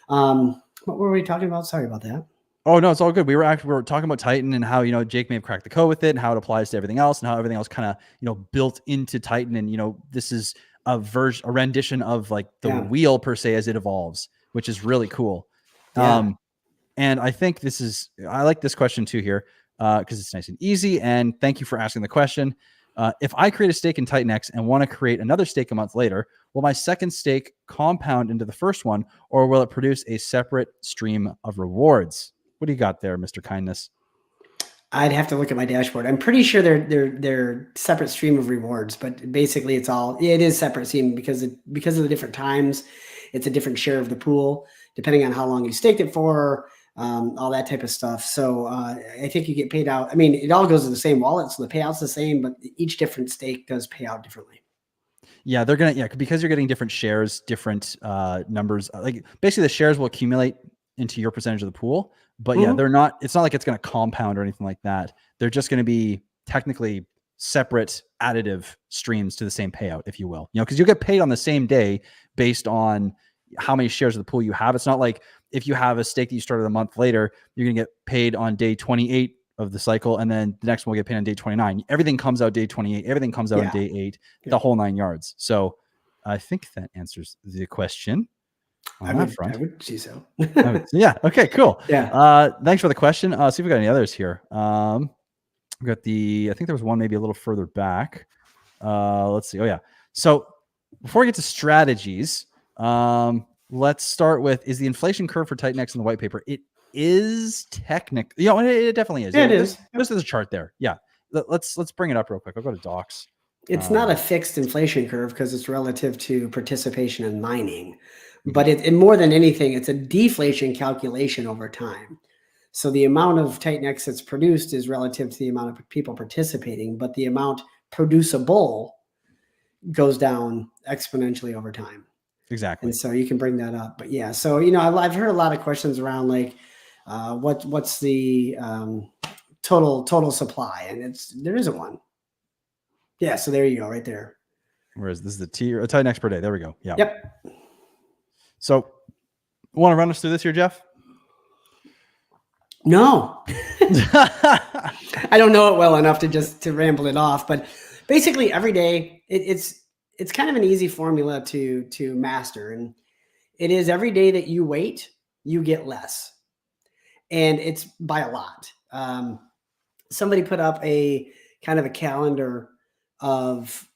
What were we talking about? Sorry about that. Oh no, it's all good. We were talking about Titan and how, you know, Jake may have cracked the code with it and how it applies to everything else and how everything else kind of, you know, built into Titan. And, you know, this is a rendition of like the wheel per se as it evolves, which is really cool. Yeah. And I think I like this question too here, because it's nice and easy. And thank you for asking the question. If I create a stake in TITANX and want to create another stake a month later, will my second stake compound into the first one, or will it produce a separate stream of rewards? What do you got there, Mr. Kindness? I'd have to look at my dashboard. I'm pretty sure they're separate stream of rewards, but basically it is separate stream because of the different times. It's a different share of the pool depending on how long you staked it for, all that type of stuff. So I think you get paid out. I mean, it all goes to the same wallet, so the payout's the same, but each different stake does pay out differently. Yeah, because you're getting different shares, different numbers. Like basically, the shares will accumulate into your percentage of the pool. But yeah, it's not like it's going to compound or anything like that. They're just going to be technically separate additive streams to the same payout, if you will, you know, because you get paid on the same day based on how many shares of the pool you have. It's not like if you have a stake that you started a month later, you're going to get paid on day 28 of the cycle. And then the next one will get paid on day 29. Everything comes out day 28. Everything comes out on day 8, the whole 9 yards. So I think that answers the question. I would see so. Yeah. Okay, cool. Yeah. Thanks for the question. See if we got any others here. We got I think there was one maybe a little further back. Let's see. Oh yeah. So before we get to strategies, Let's start with, is the inflation curve for TITANX in the white paper? It is technically, it definitely is. Yeah, it is. This is a chart there. Yeah. Let's bring it up real quick. I'll go to docs. It's not a fixed inflation curve because it's relative to participation in mining, but more than anything, it's a deflation calculation over time. So the amount of TITANX that's produced is relative to the amount of people participating, but the amount producible goes down exponentially over time. Exactly. And so you can bring that up. But yeah, so, I've heard a lot of questions around like, what's the total supply? And there isn't one. Yeah, so there you go, right there. Whereas this is the TITANX per day. There we go. Yeah. Yep. So, want to run us through this here, Jeff? No. I don't know it well enough to ramble it off, but basically every day it's kind of an easy formula to master, and it is every day that you wait, you get less, and it's by a lot. Somebody put up a kind of a calendar of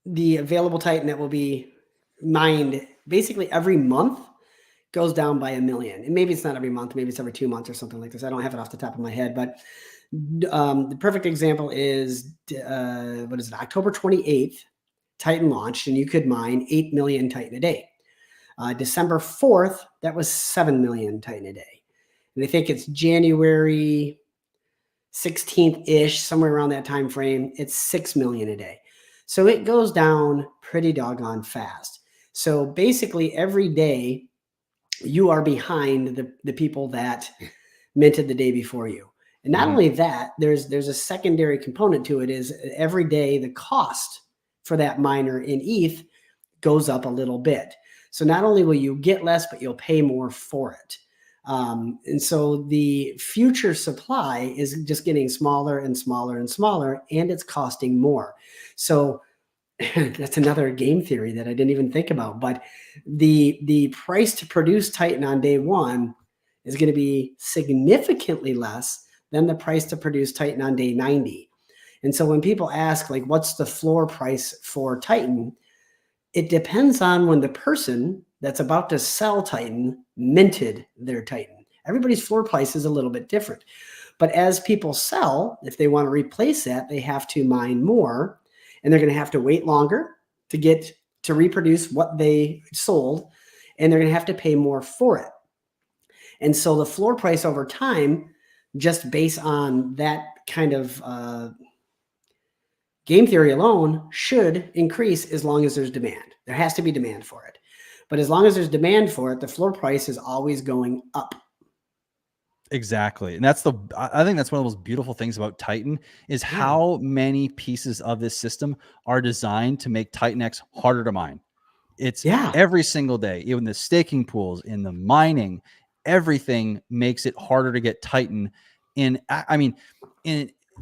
the available Titan that will be mined basically every month goes down by 1 million. And maybe it's not every month, maybe it's every 2 months or something like this. I don't have it off the top of my head, but the perfect example is, October 28th, Titan launched, and you could mine 8 million Titan a day. December 4th, that was 7 million Titan a day. And I think it's January 16th-ish, somewhere around that time frame, it's 6 million a day. So it goes down pretty doggone fast. So basically every day you are behind the people that minted the day before you. And not only that, there's a secondary component to it, is every day the cost for that miner in ETH goes up a little bit. So not only will you get less, but you'll pay more for it. And so the future supply is just getting smaller and smaller and smaller, and it's costing more. So that's another game theory that I didn't even think about. But the price to produce Titan on day one is going to be significantly less than the price to produce Titan on day 90. And so when people ask, like, what's the floor price for Titan? It depends on when the person that's about to sell Titan minted their Titan. Everybody's floor price is a little bit different. But as people sell, if they want to replace that, they have to mine more, and they're going to have to wait longer to reproduce what they sold, and they're going to have to pay more for it. And so the floor price over time, just based on that kind of game theory alone, should increase as long as there's demand. There has to be demand for it. But as long as there's demand for it, the floor price is always going up. Exactly. And I think that's one of the most beautiful things about Titan is how many pieces of this system are designed to make TITANX harder to mine. It's every single day, even the staking pools, in the mining, everything makes it harder to get Titan.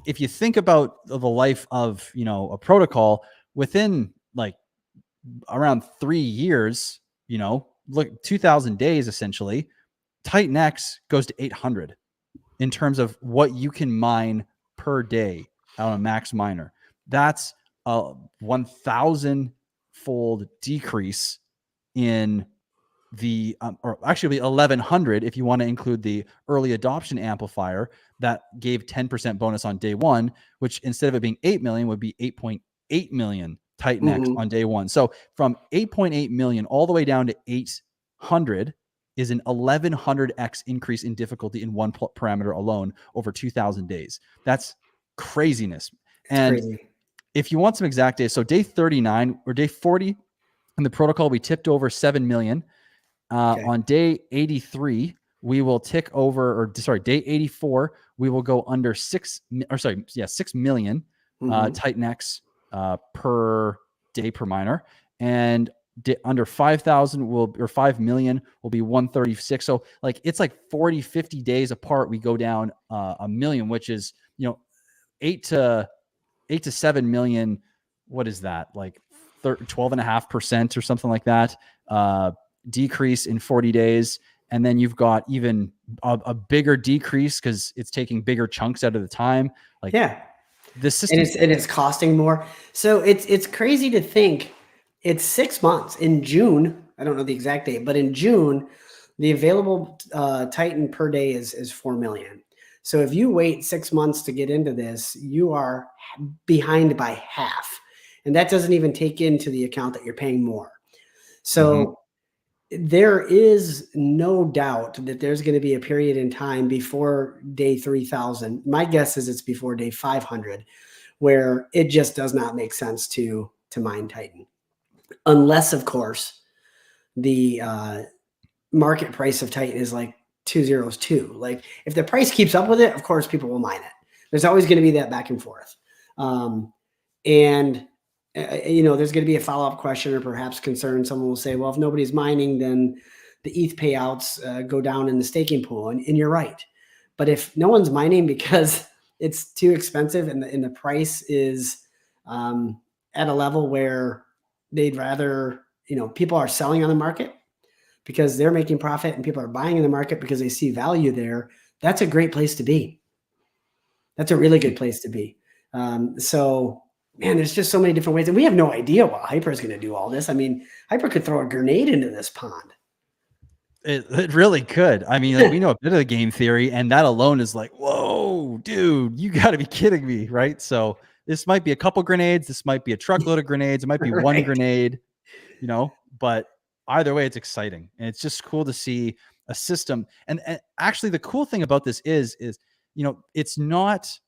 If you think about the life of, a protocol, within like around 3 years, look, 2000 days, essentially, TITANX goes to 800 in terms of what you can mine per day on a max miner. That's a 1,000-fold decrease in the, or actually 1,100 if you want to include the early adoption amplifier that gave 10% bonus on day one, which instead of it being 8 million would be 8.8 million TITANX on day one. So from 8.8 million all the way down to 800 is an 1,100x increase in difficulty in one parameter alone over 2,000 days. That's craziness. Crazy. If you want some exact days, so day 39 or day 40 in the protocol, we tipped over 7 million. On day 83, we will tick over, day 84, we will go under 6 million TITANX per day per miner. And under 5,000 or 5 million will be 136. So it's like 40, 50 days apart. We go down 1 million, which is, 8 to 7 million. What is that? Like 12.5% or something like that. Decrease in 40 days. And then you've got even a bigger decrease because it's taking bigger chunks out of the time. The system, and it's costing more. So it's crazy to think It's 6 months. In June, I don't know the exact date, but in June, the available Titan per day is 4 million. So if you wait 6 months to get into this, you are behind by half. And that doesn't even take into the account that you're paying more. So there is no doubt that there's going to be a period in time before day 3000. My guess is it's before day 500, where it just does not make sense to mine Titan. Unless, of course, the market price of Titan is like 202. Like if the price keeps up with it, of course, people will mine it. There's always going to be that back and forth. And there's going to be a follow-up question or perhaps concern. Someone will say, well, if nobody's mining, then the ETH payouts go down in the staking pool. And you're right. But if no one's mining because it's too expensive and the price is at a level where they'd rather, people are selling on the market because they're making profit and people are buying in the market because they see value there, that's a great place to be. That's a really good place to be. So, man, there's just so many different ways. And we have no idea what Hyper is going to do all this. I mean, Hyper could throw a grenade into this pond. It really could. I mean, like, we know a bit of the game theory, and that alone is like, whoa, dude, you got to be kidding me, right? So this might be a couple grenades. This might be a truckload of grenades. It might be one grenade, but either way, it's exciting. And it's just cool to see a system. And actually, the cool thing about this is, it's not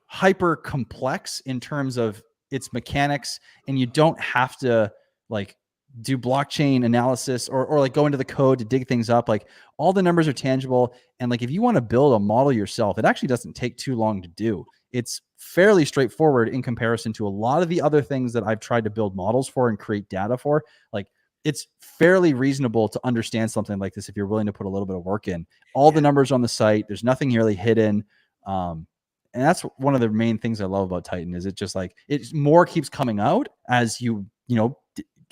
hyper complex in terms of its mechanics, and you don't have to like do blockchain analysis or like go into the code to dig things up. Like all the numbers are tangible. And like, if you want to build a model yourself, it actually doesn't take too long to do. It's fairly straightforward in comparison to a lot of the other things that I've tried to build models for and create data for. Like, it's fairly reasonable to understand something like this if you're willing to put a little bit of work in. All the numbers on the site, there's nothing really hidden. And that's one of the main things I love about Titan is it just like more keeps coming out as you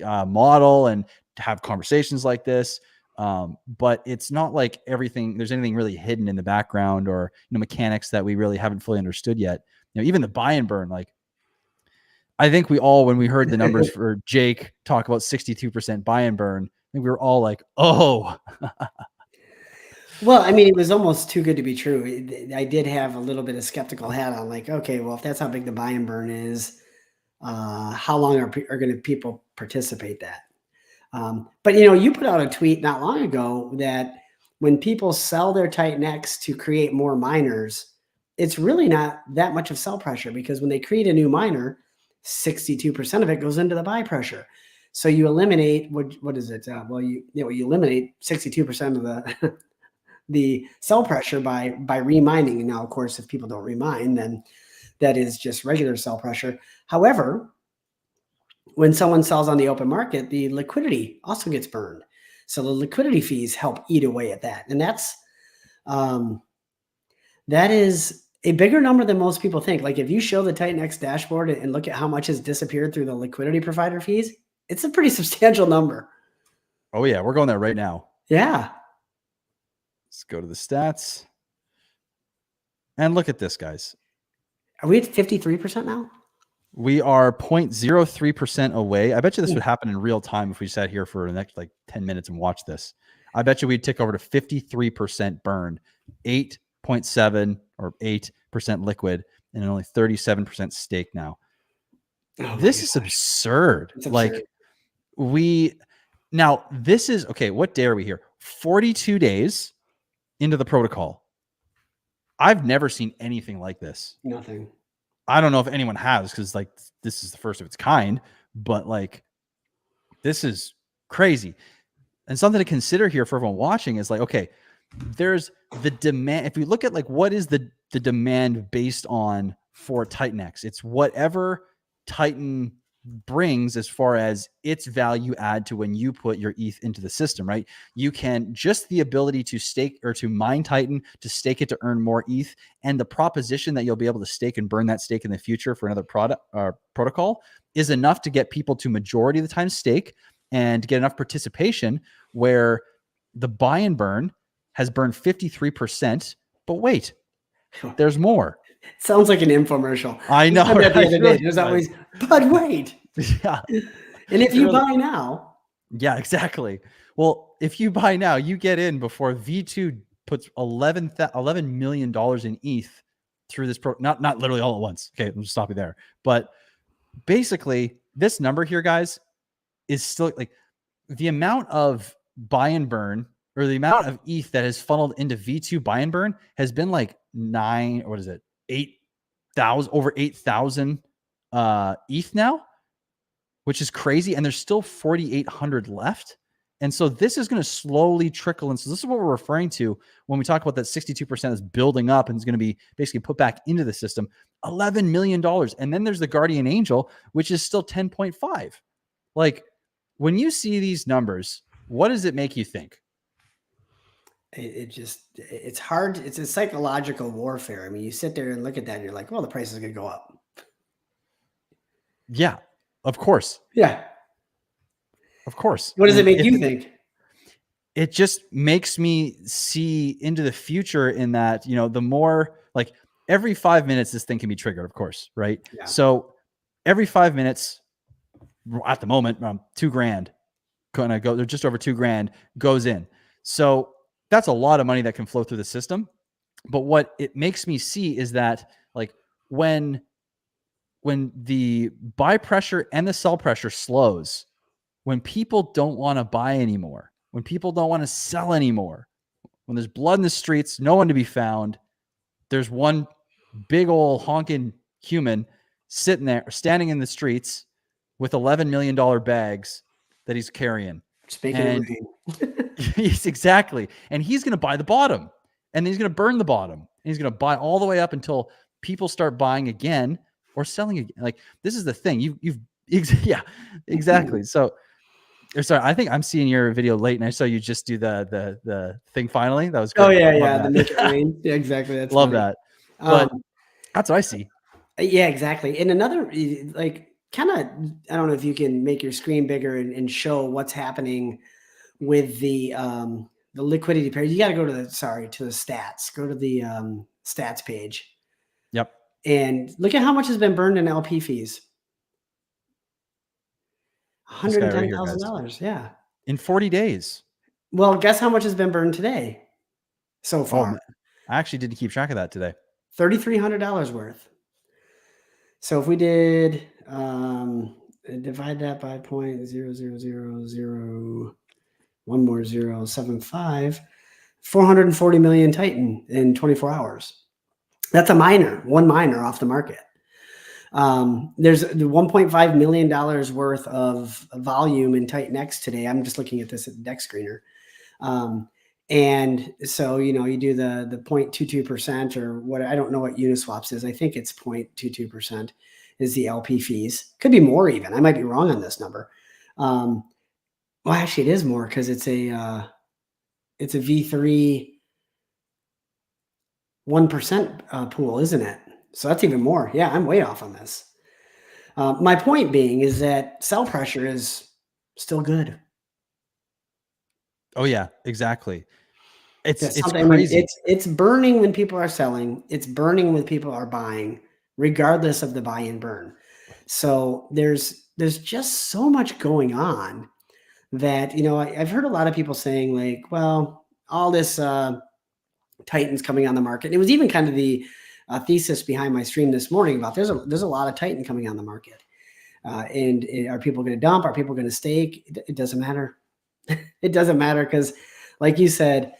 model and have conversations like this. But it's not like there's anything really hidden in the background or mechanics that we really haven't fully understood yet. Even the buy and burn, like I think we all, when we heard the numbers for Jake talk about 62% buy and burn, I think we were all like, oh. Well, I mean, it was almost too good to be true. I did have a little bit of skeptical hat on, like, okay, well, if that's how big the buy and burn is, how long are going to people participate that? But you put out a tweet not long ago that when people sell their TITANX to create more miners, it's really not that much of sell pressure, because when they create a new miner, 62% of it goes into the buy pressure. So you eliminate what is it? You eliminate 62% of the sell pressure by remining. And now, of course, if people don't remine, then that is just regular sell pressure. However, when someone sells on the open market, the liquidity also gets burned. So the liquidity fees help eat away at that. And that is a bigger number than most people think. Like if you show the TITANX dashboard and look at how much has disappeared through the liquidity provider fees, it's a pretty substantial number. Oh yeah, we're going there right now. Yeah. Let's go to the stats. And look at this, guys. Are we at 53% now? We are 0.03% away. I bet you this would happen in real time if we sat here for the next 10 minutes and watched this. I bet you we'd tick over to 53% burned, 8.7 or 8% liquid, and only 37% stake now. Oh, this is absurd. Like this is okay. What day are we here? 42 days into the protocol. I've never seen anything like this. Nothing. I don't know if anyone has, because this is the first of its kind, but this is crazy. And something to consider here for everyone watching is okay, there's the demand. If we look at what is the demand based on for TITANX, it's whatever Titan brings as far as its value add to when you put your ETH into the system, right? You can just the ability to stake or to mine Titan, to stake it to earn more ETH, and the proposition that you'll be able to stake and burn that stake in the future for another protocol is enough to get people to majority of the time stake and get enough participation where the buy and burn has burned 53%. But wait, there's more. Sounds like an infomercial. I know. Right? The other day. There's always, but wait. Yeah. And if you buy now, yeah, exactly. Well, if you buy now, you get in before V2 puts $11 million in ETH through this not literally all at once. Okay, let me stop you there. But basically, this number here, guys, is still like the amount of buy and burn, or the amount of ETH that has funneled into V2 buy and burn has been like 8,000, over 8,000 ETH now, which is crazy. And there's still 4,800 left. And so this is going to slowly trickle. And so this is what we're referring to when we talk about that 62% is building up and is going to be basically put back into the system, $11 million. And then there's the Guardian Angel, which is still 10.5. Like, when you see these numbers, what does it make you think? It's hard. It's a psychological warfare. I mean, you sit there and look at that and you're like, well, the price is going to go up. Yeah, of course. Yeah. Of course. What does it make you think? It just makes me see into the future in that, you know, the more, like, every 5 minutes, this thing can be triggered, of course, right? Yeah. So every 5 minutes, at the moment, $2,000 gonna go, they're just over $2,000 goes in. So that's a lot of money that can flow through the system. But what it makes me see is that, like, when the buy pressure and the sell pressure slows, when people don't want to buy anymore, when people don't want to sell anymore, when there's blood in the streets, no one to be found, there's one big old honking human sitting there, standing in the streets with $11 million bags that he's carrying. Yes, exactly. And he's going to buy the bottom, and then he's going to burn the bottom, and he's going to buy all the way up until people start buying again or selling again. Like, this is the thing. Yeah, exactly. So, sorry, I think I'm seeing your video late, and I saw you just do the thing finally. That was great. Oh yeah, the make it rain. Yeah, exactly. That's love funny. that. But that's what I see. Yeah, exactly. And another, like, kind of, I don't know if you can make your screen bigger and show what's happening with the liquidity pair. You got to go to the stats. Go to the stats page. Yep. And look at how much has been burned in LP fees. $110,000. Yeah. In 40 days. Well, guess how much has been burned today so far? Oh, I actually didn't keep track of that today. $3,300 worth. So if we did divide that by 0.00001 more 0.75, 440 million Titan in 24 hours. That's one miner off the market. There's the $1.5 million worth of volume in TITANX today. I'm just looking at this at the deck screener. And so, you know, you do the 0.22% or what, I don't know what Uniswaps is. I think it's 0.22% is the LP fees. Could be more even. I might be wrong on this number. Well, actually it is more because it's a V3 1% pool, isn't it? So that's even more. Yeah, I'm way off on this. My point being is that sell pressure is still good. Oh yeah, exactly. It's crazy. I mean, it's burning when people are selling. It's burning when people are buying, regardless of the buy and burn. So there's just so much going on that, you know, I've heard a lot of people saying, like, well, all this Titan's coming on the market. And it was even kind of the thesis behind my stream this morning about there's a lot of Titan coming on the market. And are people going to dump? Are people going to stake? It doesn't matter. It doesn't matter because, like you said,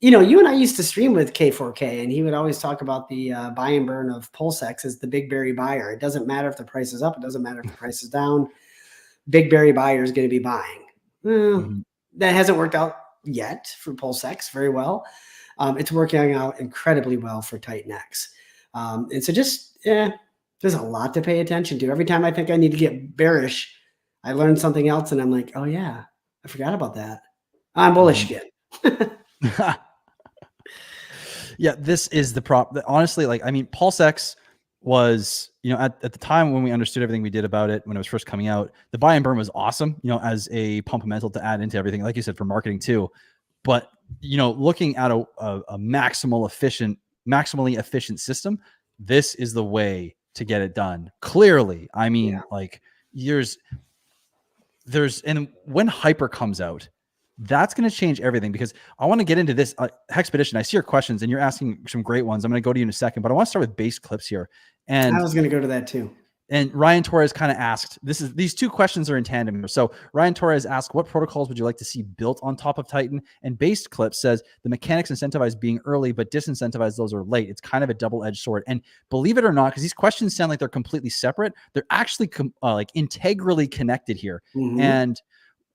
you know, you and I used to stream with K4K, and he would always talk about the buy and burn of PulseX as the big berry buyer. It doesn't matter if the price is up. It doesn't matter if the price is down. Big berry buyer is going to be buying. That hasn't worked out yet for PulseX very well. It's working out incredibly well for TITANX. And so there's a lot to pay attention to. Every time I think I need to get bearish, I learn something else, and I'm like, oh yeah, I forgot about that. I'm bullish again. Yeah, this is the prop. Honestly, like, I mean, PulseX was, you know, at the time when we understood everything we did about it, when it was first coming out, the buy and burn was awesome, you know, as a pumpamental to add into everything, like you said, for marketing too. But, you know, looking at a maximally efficient system, this is the way to get it done. Clearly, I mean, like, and when Hyper comes out, that's going to change everything, because I want to get into this Hexpedition. I see your questions and you're asking some great ones. I'm going to go to you in a second, but I want to start with base clips here. And I was going to go to that too. And Ryan Torres kind of asked, these two questions are in tandem. So Ryan Torres asked, what protocols would you like to see built on top of Titan? And Based Clip says the mechanics incentivize being early, but disincentivize those are late. It's kind of a double-edged sword. And believe it or not, because these questions sound like they're completely separate, they're actually like integrally connected here. Mm-hmm. And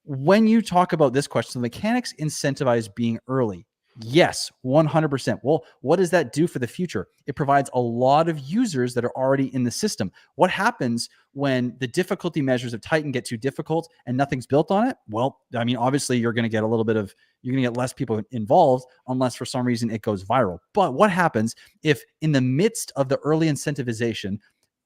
when you talk about this question, the mechanics incentivize being early. Yes, 100%. Well, what does that do for the future? It provides a lot of users that are already in the system. What happens when the difficulty measures of Titan get too difficult and nothing's built on it? Well, I mean, obviously you're going to get you're going to get less people involved unless for some reason it goes viral. But what happens if in the midst of the early incentivization,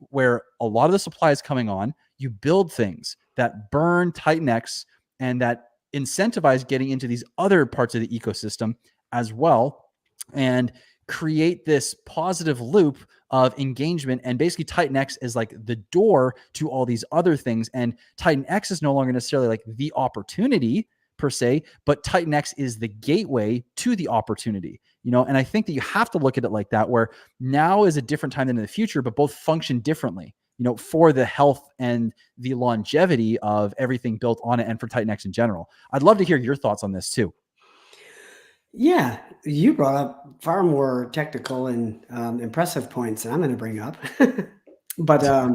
where a lot of the supply is coming on, you build things that burn TITANX and that incentivize getting into these other parts of the ecosystem as well, and create this positive loop of engagement? And basically TITANX is like the door to all these other things. And TITANX is no longer necessarily like the opportunity per se, but TITANX is the gateway to the opportunity, and I think that you have to look at it like that, where now is a different time than in the future, but both function differently, for the health and the longevity of everything built on it and for TITANX in general. I'd love to hear your thoughts on this too. Yeah, you brought up far more technical and impressive points that I'm going to bring up. But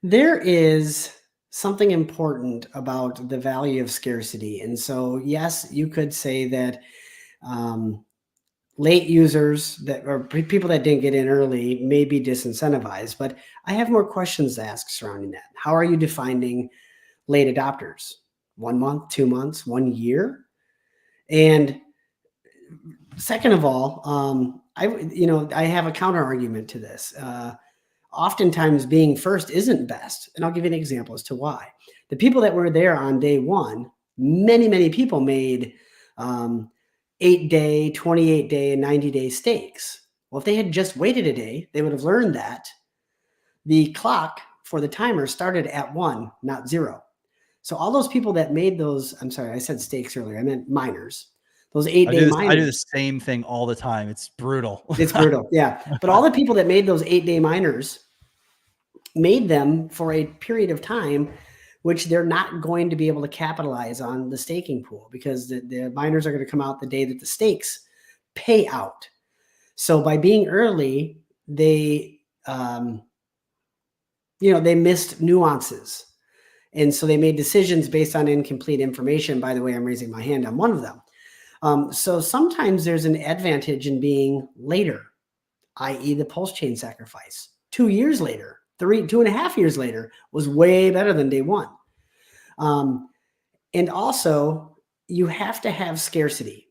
there is something important about the value of scarcity. And so, yes, you could say that late users or people that didn't get in early may be disincentivized, but I have more questions to ask surrounding that. How are you defining late adopters? 1 month, 2 months, 1 year? And second of all, I have a counter argument to this. Oftentimes being first isn't best. And I'll give you an example as to why. The people that were there on day one, many people made 8-day, 28-day, and 90-day stakes. Well, if they had just waited a day, they would have learned that the clock for the timer started at 1, not 0. So all those people that made those, I'm sorry, I said stakes earlier. I meant miners. Those 8-day miners. I do the same thing all the time. It's brutal. It's brutal. Yeah. But all the people that made those 8-day miners made them for a period of time, which they're not going to be able to capitalize on the staking pool, because the miners are going to come out the day that the stakes pay out. So by being early, they missed nuances. And so they made decisions based on incomplete information. By the way, I'm raising my hand on one of them. So sometimes there's an advantage in being later, i.e. the PulseChain sacrifice. 2 years later, 2.5 years later was way better than day one. And also you have to have scarcity.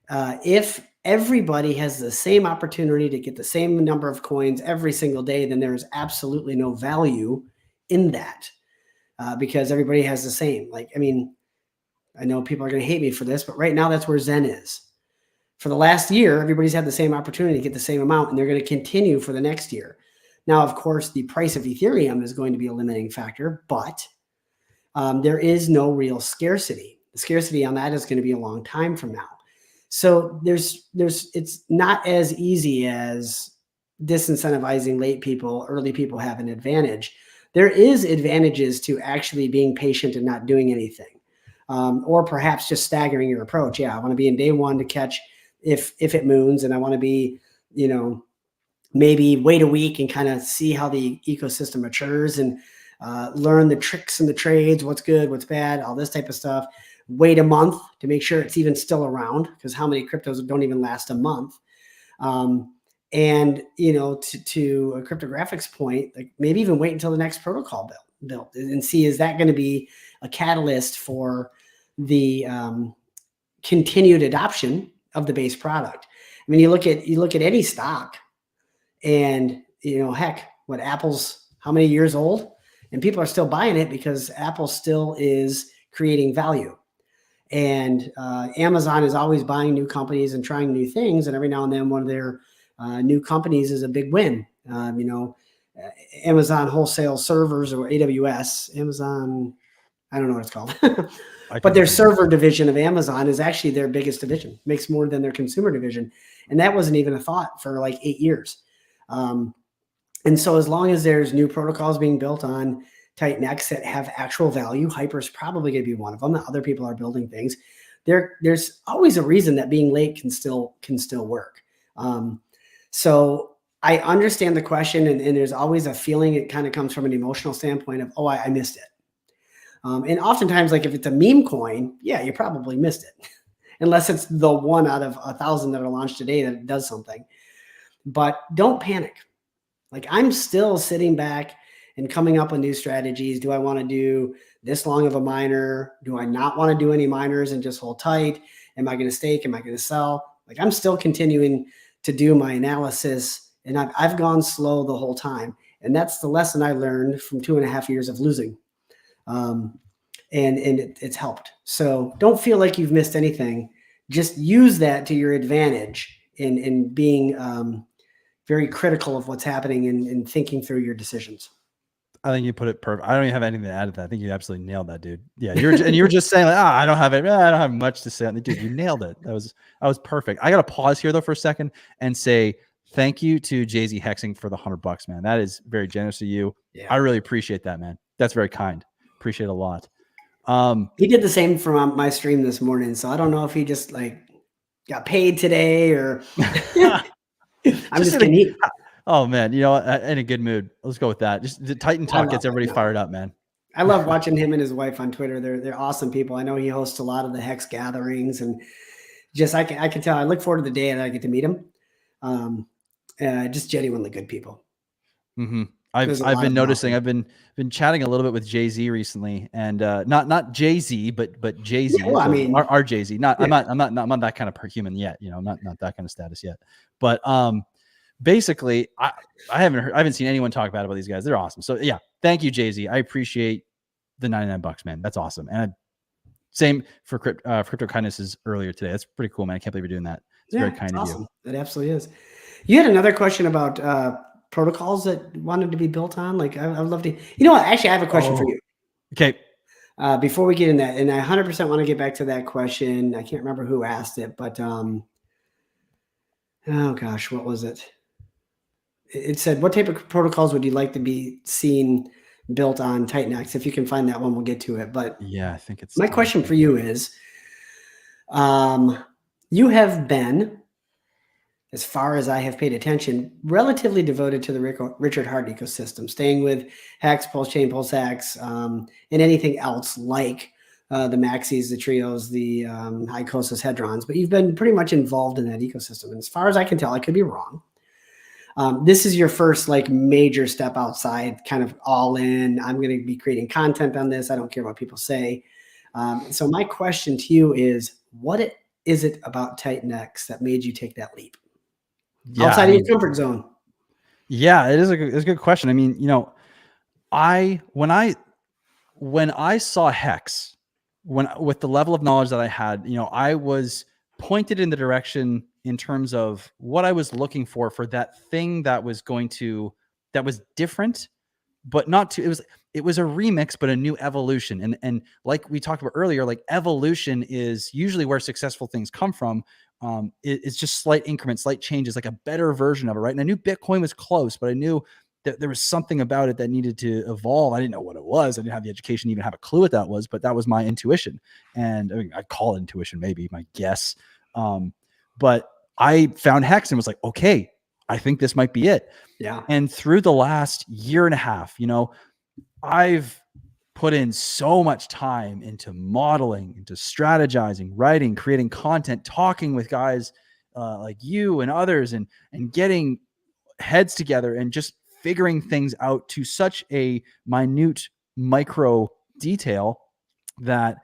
If everybody has the same opportunity to get the same number of coins every single day, then there is absolutely no value in that. Because everybody has the same. I know people are going to hate me for this, but right now that's where Zen is. For the last year, everybody's had the same opportunity to get the same amount, and they're going to continue for the next year. Now, of course, the price of Ethereum is going to be a limiting factor, but there is no real scarcity. The scarcity on that is going to be a long time from now. So it's not as easy as disincentivizing late people. Early people have an advantage. There is advantages to actually being patient and not doing anything, or perhaps just staggering your approach. Yeah, I want to be in day one to catch if it moons, and I want to be, maybe wait a week and kind of see how the ecosystem matures and learn the tricks and the trades, what's good, what's bad, all this type of stuff. Wait a month to make sure it's even still around, because how many cryptos don't even last a month? And, to a cryptographics point, like maybe even wait until the next protocol built and see, is that going to be a catalyst for the continued adoption of the base product? I mean, you look at any stock, and, heck, Apple's how many years old? And people are still buying it because Apple still is creating value. And Amazon is always buying new companies and trying new things. And every now and then one of their new companies is a big win. Amazon wholesale servers or AWS, Amazon, I don't know what it's called, but their server division of Amazon is actually their biggest division, makes more than their consumer division. And that wasn't even a thought for like 8 years. And so as long as there's new protocols being built on TITANX that have actual value, Hyper's probably going to be one of them. Other people are building things. There's always a reason that being late can still work. So I understand the question, and there's always a feeling. It kind of comes from an emotional standpoint of, oh, I missed it. And oftentimes, like if it's a meme coin, yeah, you probably missed it, unless it's the one out of 1,000 that are launched today that does something. But don't panic. Like I'm still sitting back and coming up with new strategies. Do I want to do this long of a miner? Do I not want to do any miners and just hold tight? Am I going to stake? Am I going to sell? Like I'm still continuing to do my analysis, and I've gone slow the whole time. And that's the lesson I learned from 2.5 years of losing. And it's helped. So don't feel like you've missed anything. Just use that to your advantage in being very critical of what's happening and thinking through your decisions. I think you put it perfect. I don't even have anything to add to that. I think you absolutely nailed that, dude. Yeah, you were just saying like, I don't have much to say. Dude, you nailed it. That was perfect. I got to pause here though for a second and say thank you to Jay-Z Hexing for the $100, man. That is very generous of you. Yeah. I really appreciate that, man. That's very kind. Appreciate it a lot. He did the same for my stream this morning, so I don't know if he just like got paid today or. I'm just kidding. Oh man, you know, in a good mood. Let's go with that. Just the Titan talk gets everybody fired up, man. I love watching him and his wife on Twitter. They're awesome people. I know he hosts a lot of the HEX gatherings, and just I can tell. I look forward to the day that I get to meet him. Just genuinely good people. Mm-hmm. I've been noticing. I've been chatting a little bit with Jay-Z recently, and not Jay-Z, but Jay-Z. Yeah, well, I mean, our Jay-Z. Not yeah. I'm not that kind of human yet. You know, not that kind of status yet. But basically, I haven't seen anyone talk bad about these guys. They're awesome. So yeah, thank you, Jay-Z. I appreciate the $99, man. That's awesome. And same for Crypto Kindnesses earlier today. That's pretty cool, man. I can't believe you're doing that. It's very kind of you. It absolutely is. You had another question about protocols that wanted to be built on. Like I would love to. You know what? Actually, I have a question for you. Okay. Before we get in that, and I 100% want to get back to that question. I can't remember who asked it, but oh gosh, what was it? It said, what type of protocols would you like to be seen built on TITANX? If you can find that one, we'll get to it. But yeah, I think it's my question for you is, you have been, as far as I have paid attention, relatively devoted to the Richard Heart ecosystem, staying with HEX, PulseChain, PulseX, and anything else like the Maxis, the Trios, the Icosis Hedrons. But you've been pretty much involved in that ecosystem. And as far as I can tell, I could be wrong. This is your first like major step outside, kind of all in. I'm going to be creating content on this. I don't care what people say. So my question to you is, what is it about TITANX that made you take that leap? Yeah, outside of your comfort zone? Yeah, it's a good question. I mean, you know, when I saw HEX, with the level of knowledge that I had, you know, I was pointed in the direction in terms of what I was looking for that thing that was different, but not too, it was a remix, but a new evolution. And like we talked about earlier, like evolution is usually where successful things come from. It's just slight increments, slight changes, like a better version of it. Right. And I knew Bitcoin was close, but I knew that there was something about it that needed to evolve. I didn't know what it was. I didn't have the education to even have a clue what that was, but that was my intuition. And I mean, I'd call it intuition, maybe my guess. But I found HEX and was like, okay, I think this might be it. Yeah. And through the last year and a half, you know, I've put in so much time into modeling, into strategizing, writing, creating content, talking with guys like you and others, and getting heads together and just figuring things out to such a minute micro detail that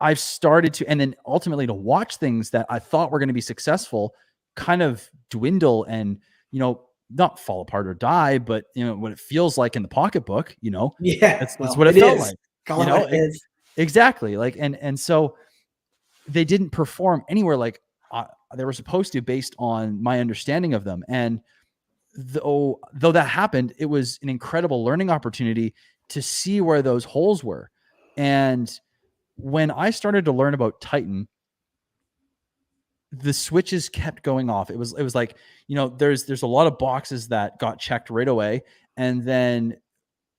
I've started to, and then ultimately to watch things that I thought were going to be successful kind of dwindle and, you know, not fall apart or die, but you know what it feels like in the pocketbook, you know, yeah, that's what it felt like, you know, exactly. Like, and so they didn't perform anywhere like they were supposed to based on my understanding of them. And though that happened, it was an incredible learning opportunity to see where those holes were. And when I started to learn about Titan, the switches kept going off. It was like, there's a lot of boxes that got checked right away, and then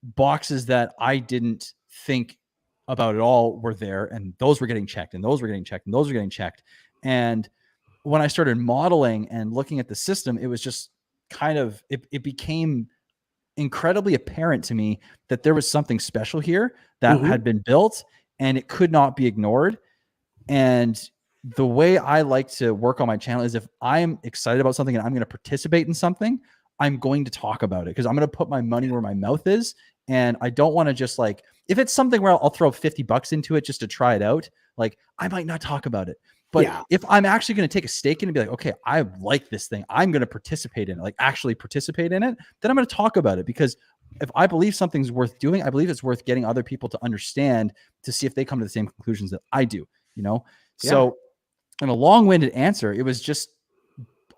boxes that I didn't think about at all were there, and those were getting checked, and those were getting checked, and those were getting checked. And when I started modeling and looking at the system, it was just kind of, it became incredibly apparent to me that there was something special here that had been built, and it could not be ignored. And the way I like to work on my channel is, if I'm excited about something and I'm going to participate in something, I'm going to talk about it, because I'm going to put my money where my mouth is. And I don't want to just, like, if it's something where I'll throw $50 into it just to try it out, like, I might not talk about it. But if I'm actually going to take a stake in it and be like, okay, I like this thing, I'm going to participate in it, like actually participate in it, then I'm going to talk about it. Because if I believe something's worth doing, I believe it's worth getting other people to understand, to see if they come to the same conclusions that I do, So in a long-winded answer, it was just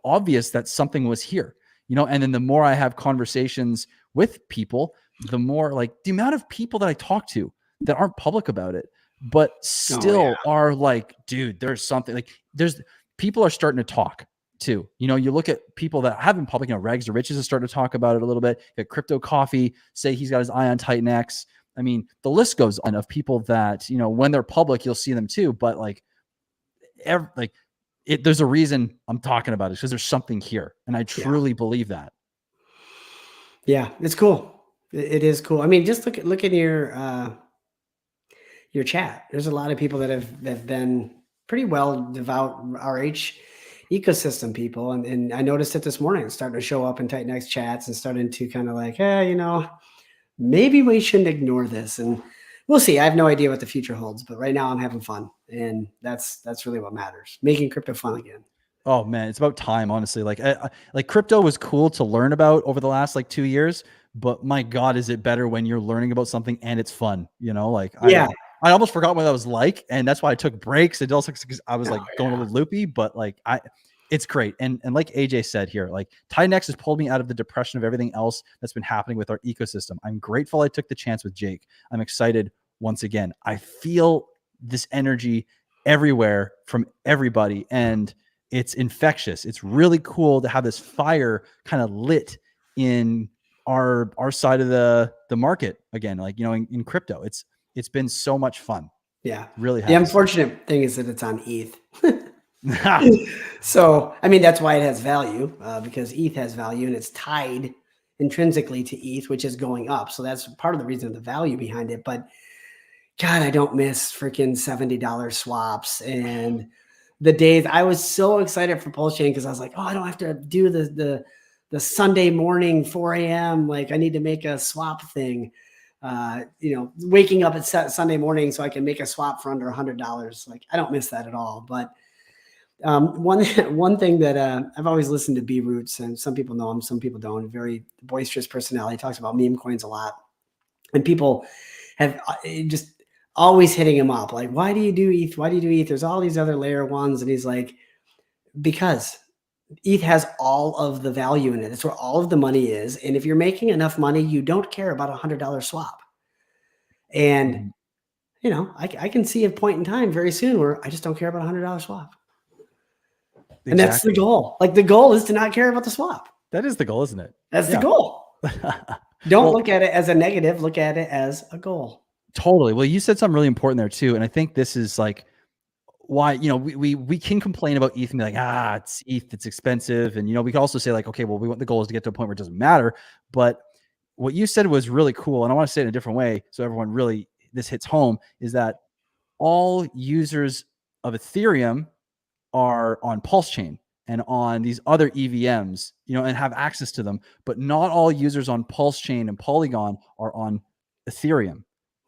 obvious that something was here, and then the more I have conversations with people, the more, like, the amount of people that I talk to that aren't public about it, but still are like, dude, there's something, like, people are starting to talk too. You look at people that have been public, Regs or Riches is starting to talk about it a little bit. You got Crypto Coffee say he's got his eye on TITANX. I mean, the list goes on of people that, when they're public, you'll see them too. But there's a reason I'm talking about it, because there's something here. And I truly believe that. Yeah, it's cool. It is cool. I mean, just look at your chat. There's a lot of people that have been pretty well devout RH ecosystem people. And I noticed it this morning, starting to show up in TITANX chats and starting to kind of like, maybe we shouldn't ignore this. And we'll see. I have no idea what the future holds, but right now I'm having fun. And that's really what matters. Making crypto fun again. Oh man, it's about time, honestly. Like crypto was cool to learn about over the last 2 years, but my God, is it better when you're learning about something and it's fun, I almost forgot what that was like. And that's why I took breaks. It also, because I was going a little loopy, but it's great. And like AJ said here, TITANX has pulled me out of the depression of everything else that's been happening with our ecosystem. I'm grateful I took the chance with Jake. I'm excited once again. I feel this energy everywhere from everybody, and it's infectious. It's really cool to have this fire kind of lit in our side of the market again, in crypto. It's been so much fun. Yeah. Really has. The unfortunate thing is that it's on ETH. So, I mean, that's why it has value, because ETH has value and it's tied intrinsically to ETH, which is going up. So that's part of the reason of the value behind it. But God, I don't miss freaking $70 swaps and the days. I was so excited for PulseChain because I was like, oh, I don't have to do the Sunday morning 4 a.m. Like, I need to make a swap thing. Waking up at Sunday morning so I can make a swap for under $100. Like, I don't miss that at all. But one thing that I've always listened to B Roots, and some people know him, some people don't. Very boisterous personality. He talks about meme coins a lot, and people have just always hitting him up like, why do you do ETH? Why do you do ETH? There's all these other layer ones, and he's like, because ETH has all of the value in it. It's where all of the money is. And if you're making enough money, you don't care about $100 swap. And, I can see a point in time very soon where I just don't care about $100 swap. Exactly. And that's the goal. Like, the goal is to not care about the swap. That is the goal, isn't it? That's the goal. Don't look at it as a negative. Look at it as a goal. Totally. Well, you said something really important there too. And I think this is why, we can complain about ETH and be like, it's ETH, it's expensive. And, we can also say okay, well, the goal is to get to a point where it doesn't matter. But what you said was really cool. And I want to say it in a different way, so everyone really, this hits home, is that all users of Ethereum are on PulseChain and on these other EVMs, and have access to them. But not all users on PulseChain and Polygon are on Ethereum,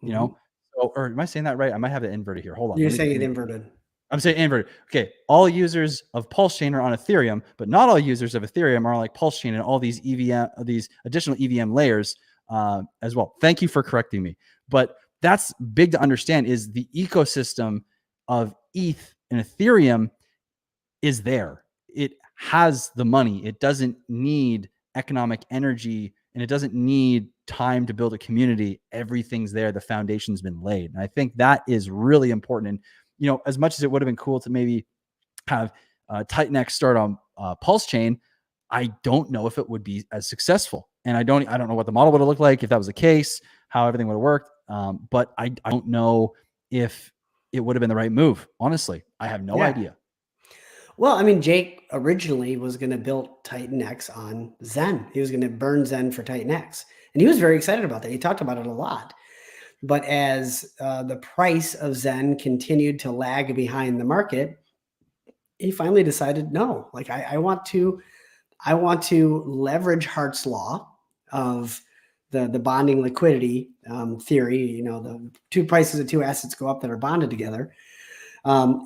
So, or am I saying that right? I might have it inverted here. Hold on. You're saying it inverted. I'm saying inverted. Okay. All users of PulseChain are on Ethereum, but not all users of Ethereum are on PulseChain and all these these additional EVM layers as well. Thank you for correcting me. But that's big to understand, is the ecosystem of ETH and Ethereum is there. It has the money. It doesn't need economic energy, and it doesn't need time to build a community. Everything's there. The foundation's been laid. And I think that is really important. And, you know, as much as it would have been cool to maybe have TITANX start on PulseChain, I don't know if it would be as successful. And I don't know what the model would have looked like if that was the case, how everything would have worked. But I don't know if it would have been the right move. Honestly, I have no idea. Well, I mean, Jake originally was going to build TITANX on Zen. He was going to burn Zen for TITANX. And he was very excited about that. He talked about it a lot. But as the price of Zen continued to lag behind the market, he finally decided, no, like I want to leverage Hart's law of the bonding liquidity theory. You know, the two prices of two assets go up that are bonded together.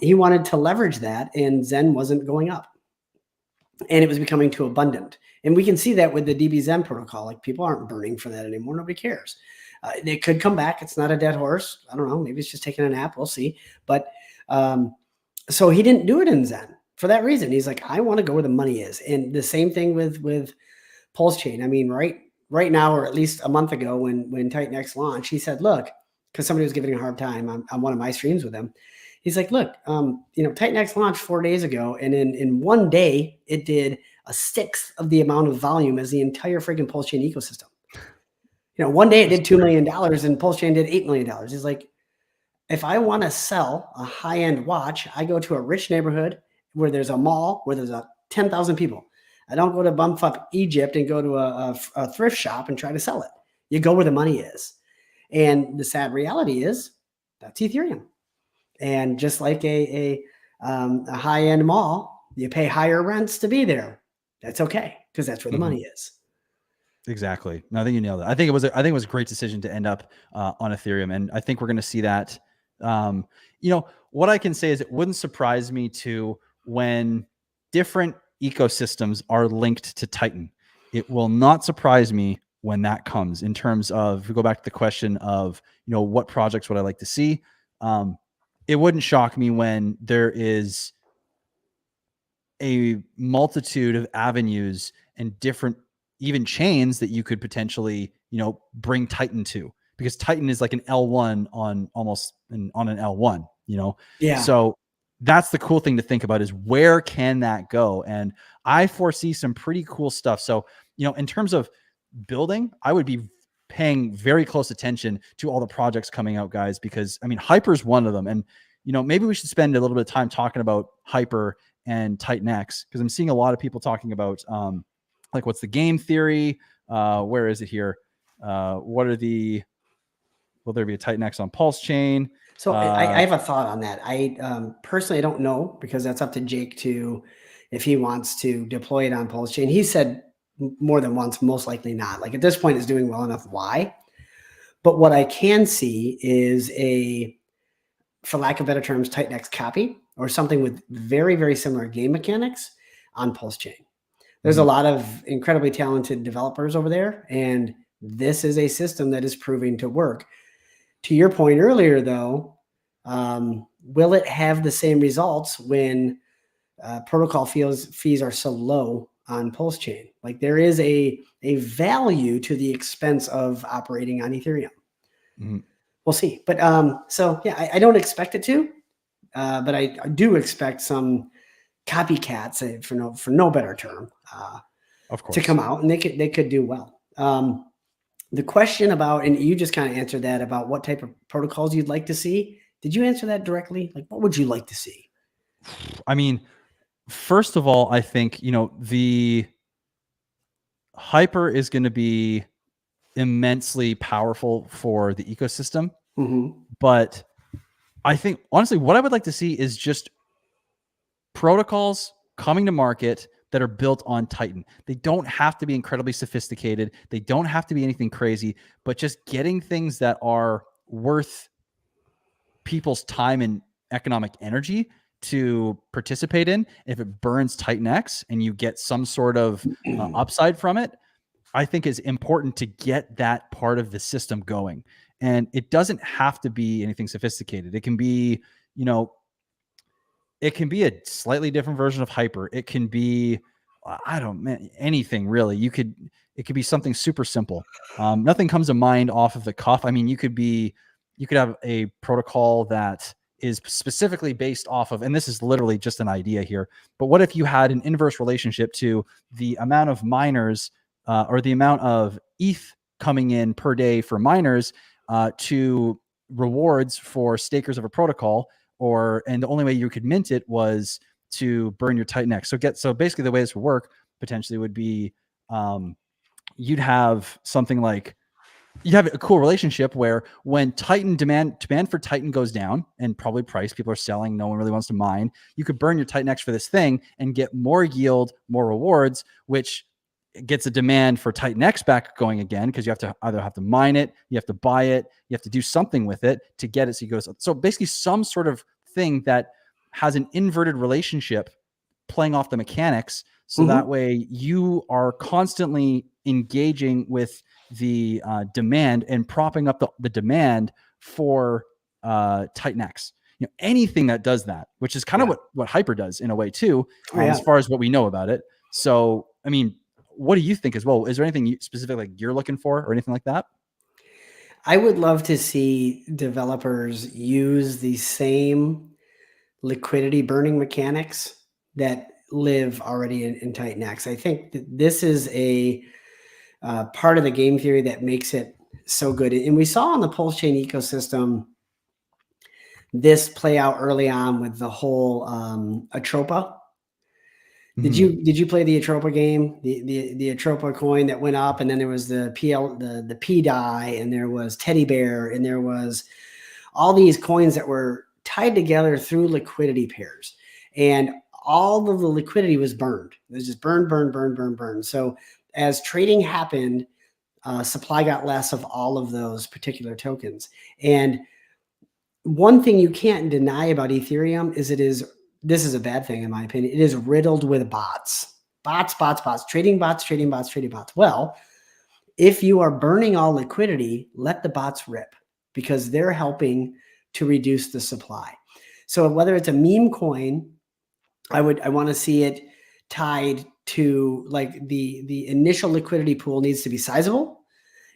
He wanted to leverage that, and Zen wasn't going up, and it was becoming too abundant. And we can see that with the DB Zen protocol. Like, people aren't burning for that anymore. Nobody cares. It could come back. It's not a dead horse. I don't know. Maybe it's just taking a nap. We'll see. But so he didn't do it in Zen for that reason. He's like, I want to go where the money is. And the same thing with PulseChain. I mean, right now, or at least a month ago when TITANX launched, he said, look, because somebody was giving a hard time on one of my streams with him. He's like, look, you know, TITANX launched 4 days ago, and in 1 day, it did a sixth of the amount of volume as the entire freaking PulseChain ecosystem. You know, 1 day it did $2 million, and PulseChain did $8 million. He's like, if I want to sell a high-end watch, I go to a rich neighborhood where there's a mall where there's 10,000 people. I don't go to bumfuck Egypt and go to a thrift shop and try to sell it. You go where the money is. And the sad reality is that's Ethereum. And just like a high-end mall, you pay higher rents to be there. That's okay, because that's where the money is. Exactly. No, I think you nailed it. I think it was a great decision to end up on Ethereum, and I think we're going to see that. You know, what I can say is it wouldn't surprise me to when different ecosystems are linked to Titan. It will not surprise me when that comes. In terms of, if we go back to the question of, you know, what projects would I like to see? It wouldn't shock me when there is a multitude of avenues and different even chains that you could potentially, you know, bring Titan to, because Titan is like an L1 on an L1, you know? Yeah. So that's the cool thing to think about, is where can that go? And I foresee some pretty cool stuff. So, you know, in terms of building, I would be paying very close attention to all the projects coming out, guys, because I mean, Hyper is one of them. And, you know, maybe we should spend a little bit of time talking about Hyper and TITANX, because I'm seeing a lot of people talking about, like, what's the game theory? Where is it here? Will there be a TITANX on PulseChain? So I have a thought on that. I personally, I don't know, because that's up to Jake to, if he wants to deploy it on PulseChain. He said more than once, most likely not. Like, at this point, it's doing well enough. Why? But what I can see is for lack of better terms, TITANX copy, or something with very, very similar game mechanics on PulseChain. There's a lot of incredibly talented developers over there, and this is a system that is proving to work. To your point earlier, though, will it have the same results when protocol fees are so low on PulseChain? Like, there is a value to the expense of operating on Ethereum. We'll see. But so yeah, I don't expect it to, but I do expect some copycats, for no better term, of course, to come out, and they could do well. The question about, and you just kind of answered that, about what type of protocols you'd like to see. Did you answer that directly? Like, what would you like to see? I mean, first of all, I think, you know, the Hyper is going to be immensely powerful for the ecosystem. But I think, honestly, what I would like to see is just protocols coming to market that are built on Titan. They don't have to be incredibly sophisticated. They don't have to be anything crazy, but just getting things that are worth people's time and economic energy to participate in. If it burns TITANX and you get some sort of upside from it, I think is important to get that part of the system going. And it doesn't have to be anything sophisticated. It can be, you know, it can be a slightly different version of Hyper. It can be I don't, man, anything really. It could be something super simple. Nothing comes to mind off of the cuff. I mean, you could have a protocol that is specifically based off of, and this is literally just an idea here, but what if you had an inverse relationship to the amount of miners or the amount of ETH coming in per day for miners to rewards for stakers of a protocol, and the only way you could mint it was to burn your TITANX. So basically the way this would work potentially would be you'd have something like, you have a cool relationship where when demand for Titan goes down and probably price, people are selling, no one really wants to mine, you could burn your TITANX for this thing and get more yield, more rewards, which gets a demand for TITANX back going again, because you have to either have to mine it, you have to buy it, you have to do something with it to get it. So basically some sort of thing that has an inverted relationship playing off the mechanics. So that way you are constantly engaging with the demand and propping up the demand for TITANX. Anything that does that, which is kind of what Hyper does in a way too, as far as what we know about it. So, I mean, what do you think as well? Is there anything specific like you're looking for or anything like that? I would love to see developers use the same liquidity burning mechanics that live already in TITANX. I think that this is a part of the game theory that makes it so good. And we saw on the PulseChain ecosystem this play out early on with the whole Atropa. Did you play the Atropa game? The Atropa coin that went up, and then there was the P die, and there was Teddy Bear, and there was all these coins that were tied together through liquidity pairs, and all of the liquidity was burned. It was just burn. So as trading happened, supply got less of all of those particular tokens. And one thing you can't deny about Ethereum is this is a bad thing in my opinion. It is riddled with bots, trading bots. Well, if you are burning all liquidity, let the bots rip, because they're helping to reduce the supply. So whether it's a meme coin, I want to see it tied to, like, the initial liquidity pool needs to be sizable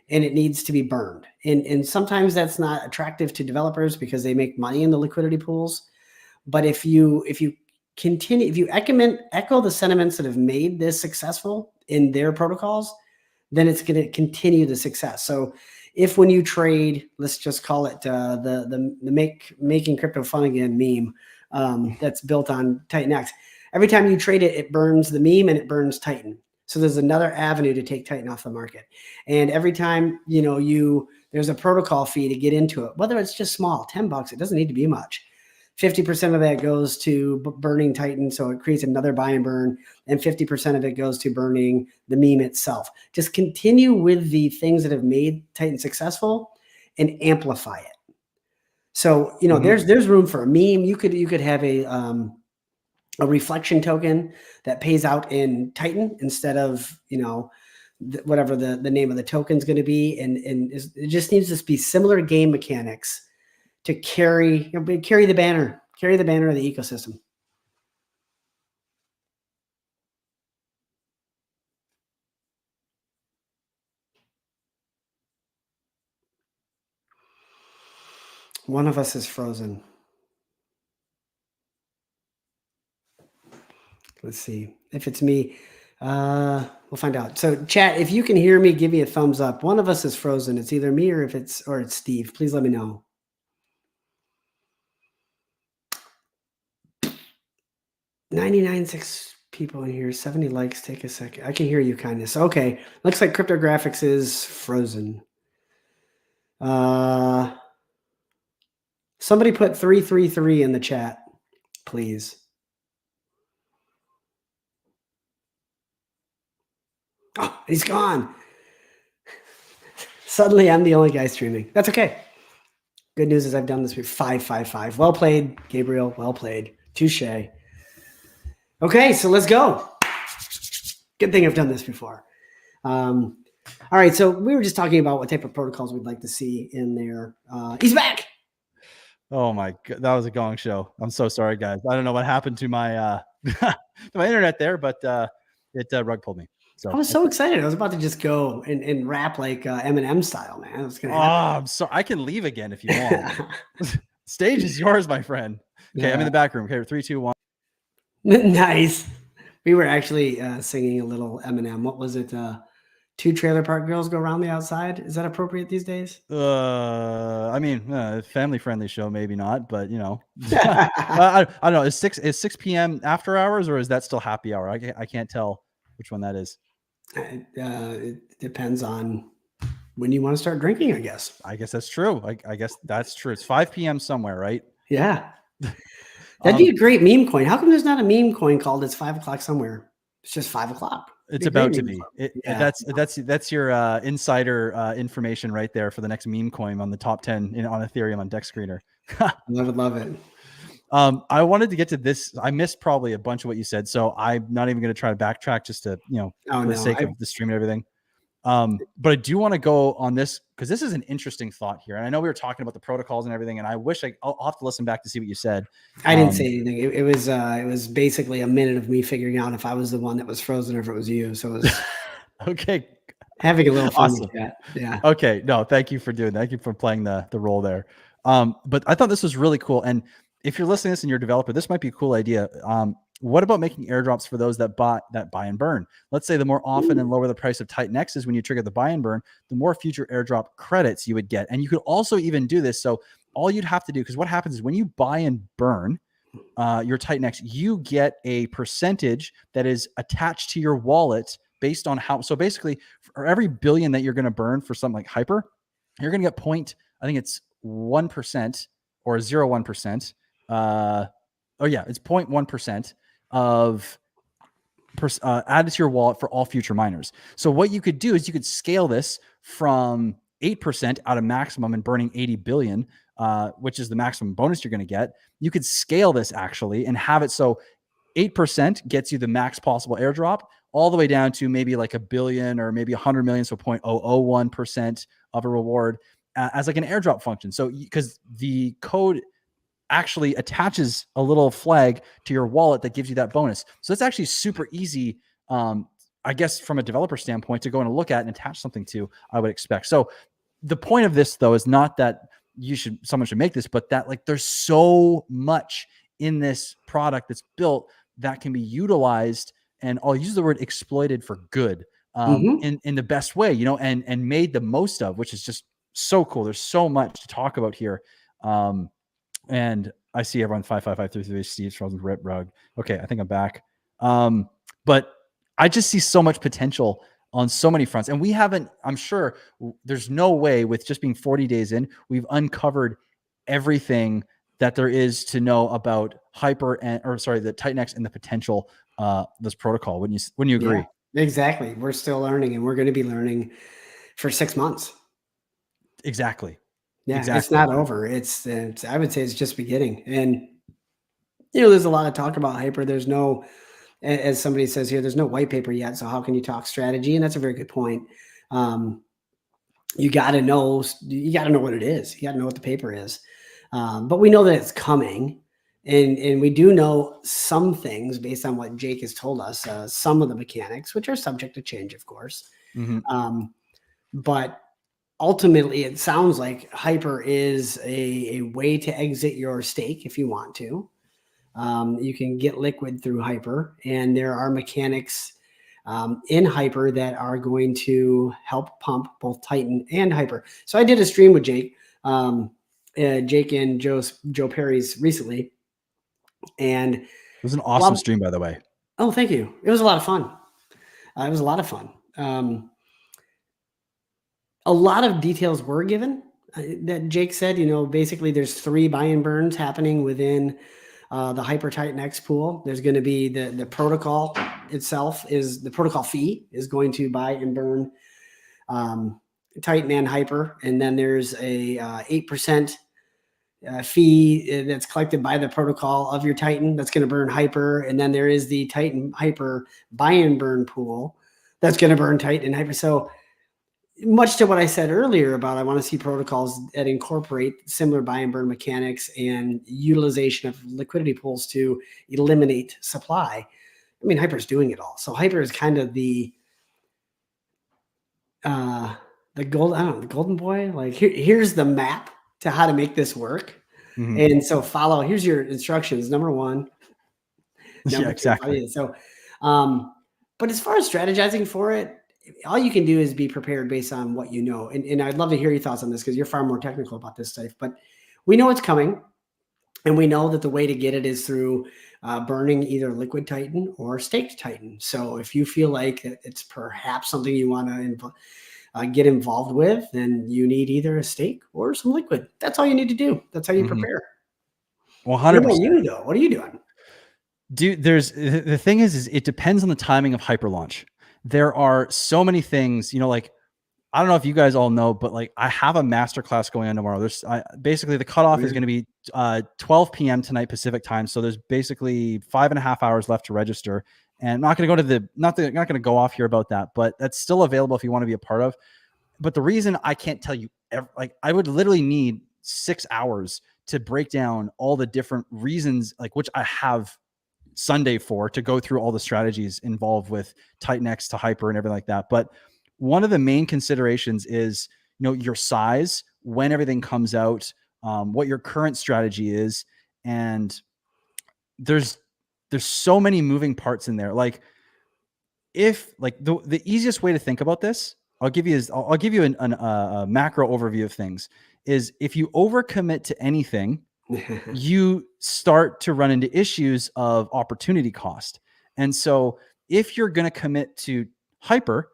and it needs to be burned. And sometimes that's not attractive to developers because they make money in the liquidity pools. But if you echo the sentiments that have made this successful in their protocols, then it's going to continue the success. So if when you trade, let's just call it the making crypto fun again meme that's built on TITANX, every time you trade it, it burns the meme and it burns Titan. So there's another avenue to take Titan off the market. And every time there's a protocol fee to get into it, whether it's just small, $10, it doesn't need to be much. 50% of that goes to burning Titan, so it creates another buy and burn, and 50% of it goes to burning the meme itself. Just continue with the things that have made Titan successful and amplify it. So there's room for a meme. You could have a reflection token that pays out in Titan instead of whatever the name of the token is going to be, and it just needs to be similar game mechanics to carry the banner of the ecosystem. One of us is frozen. Let's see if it's me. We'll find out. So chat, if you can hear me, give me a thumbs up. One of us is frozen. It's either me or it's Steve. Please let me know. 99.6 people in here, 70 likes. Take a second. I can hear you, kindness. Okay. Looks like cryptographics is frozen. Somebody put 333 in the chat, please. Oh, he's gone. Suddenly I'm the only guy streaming. That's okay. Good news is I've done this before. 555. Well played, Gabriel. Well played. Touche. Okay, so let's go. Good thing I've done this before. All right, so we were just talking about what type of protocols we'd like to see in there. He's back. Oh my God, that was a gong show. I'm so sorry, guys. I don't know what happened to my to my internet there, but It rug pulled me. So I was so excited. I was about to just go and rap like Eminem style, man. It was going to happen. I'm sorry. I can leave again if you want. Stage is yours, my friend. Okay, I'm in the back room. Okay, 3, 2, 1. Nice. We were actually singing a little Eminem. What was it? Two trailer park girls go around the outside. Is that appropriate these days? I mean, family friendly show, maybe not, but you know, I don't know. Is 6 p.m. after hours, or is that still happy hour? I can't tell which one that is. It depends on when you want to start drinking, I guess. I guess that's true. I guess that's true. It's 5 p.m. somewhere, right? Yeah. That'd be a great meme coin. How come there's not a meme coin called "It's 5 o'clock somewhere"? It's just 5 o'clock. It's about to be. That's your insider information right there for the next meme coin on the top 10 on Ethereum on Dex Screener. Love it. I wanted to get to this. I missed probably a bunch of what you said, so I'm not even going to try to backtrack just to for the sake of the stream and everything. But I do want to go on this because this is an interesting thought here. And I know we were talking about the protocols and everything, and I wish I'll have to listen back to see what you said. I didn't say anything. It was basically a minute of me figuring out if I was the one that was frozen or if it was you. So it was okay. Having a little fun with that. Yeah. Okay. No, thank you for doing that. Thank you for playing the role there. But I thought this was really cool. And if you're listening to this and you're a developer, this might be a cool idea. What about making airdrops for those that buy and burn? Let's say the more often and lower the price of TITANX is when you trigger the buy and burn, the more future airdrop credits you would get. And you could also even do this. So all you'd have to do, because what happens is when you buy and burn your TITANX, you get a percentage that is attached to your wallet based on how. So basically, for every billion that you're going to burn for something like Hyper, you're going to get I think it's 1% or 0.1%. It's 0.1% of added to your wallet for all future miners. So what you could do is you could scale this from 8% out of maximum and burning 80 billion, which is the maximum bonus you're going to get. You could scale this actually and have it so 8% gets you the max possible airdrop all the way down to maybe like $1 billion or maybe 100 million. So 0.001% of a reward as like an airdrop function. So because the code actually attaches a little flag to your wallet that gives you that bonus. So it's actually super easy, I guess, from a developer standpoint to go and look at and attach something to, I would expect. So the point of this, though, is not that someone should make this, but that like there's so much in this product that's built that can be utilized, and I'll use the word exploited for good in the best way, and made the most of, which is just so cool. There's so much to talk about here. And I see everyone 55533 Steve's frozen rip rug. Okay, I think I'm back. But I just see so much potential on so many fronts. And we haven't, I'm sure there's no way with just being 40 days in, we've uncovered everything that there is to know about the TITANX and the potential this protocol. Wouldn't you agree? Yeah, exactly. We're still learning, and we're going to be learning for 6 months. Exactly. Yeah, exactly. It's not over. It's I would say it's just beginning. And there's a lot of talk about Hyper. There's no, as somebody says here, there's no white paper yet. So how can you talk strategy? And that's a very good point. You got to know what it is. You got to know what the paper is. But we know that it's coming, and we do know some things based on what Jake has told us. Some of the mechanics, which are subject to change, of course. But ultimately, it sounds like Hyper is a way to exit your stake if you want to. You can get liquid through Hyper, and there are mechanics in Hyper that are going to help pump both Titan and Hyper. So I did a stream with Jake, Jake and Joe Perry's recently, and it was an awesome stream, by the way. Oh, thank you. It was a lot of fun. A lot of details were given that Jake said, basically there's 3 buy and burns happening within the Hyper TITANX pool. There's going to be the protocol itself the protocol fee is going to buy and burn Titan and Hyper. And then there's a 8% fee that's collected by the protocol of your Titan that's going to burn Hyper. And then there is the Titan Hyper buy and burn pool that's going to burn Titan and Hyper. So much to what I said earlier about I want to see protocols that incorporate similar buy and burn mechanics and utilization of liquidity pools to eliminate supply. I mean, Hyper's doing it all. So Hyper is kind of the golden boy. Like here's the map to how to make this work. And so here's your instructions. Number one, Yeah, exactly. So, but as far as strategizing for it, all you can do is be prepared based on what you know. And I'd love to hear your thoughts on this because you're far more technical about this stuff. But we know it's coming, and we know that the way to get it is through burning either liquid Titan or staked Titan. So if you feel like it's perhaps something you want to get involved with, then you need either a stake or some liquid. That's all you need to do. That's how you prepare. 100%. What about you though? What are you doing? Dude, the thing is it depends on the timing of hyper launch. There are so many things, like, I don't know if you guys all know, but like I have a masterclass going on tomorrow. Basically the cutoff is going to be 12 p.m. tonight Pacific time. So there's basically 5.5 hours left to register. And I'm not going to go to not going to go off here about that, but that's still available if you want to be a part of. But the reason I can't tell you, I would literally need 6 hours to break down all the different reasons, like which I have Sunday to go through all the strategies involved with TITANX to hyper and everything like that. But one of the main considerations is, your size, when everything comes out, what your current strategy is. And there's so many moving parts in there. Like if the easiest way to think about this, I'll give you a macro overview of things is if you overcommit to anything, you start to run into issues of opportunity cost. And so if you're going to commit to hyper,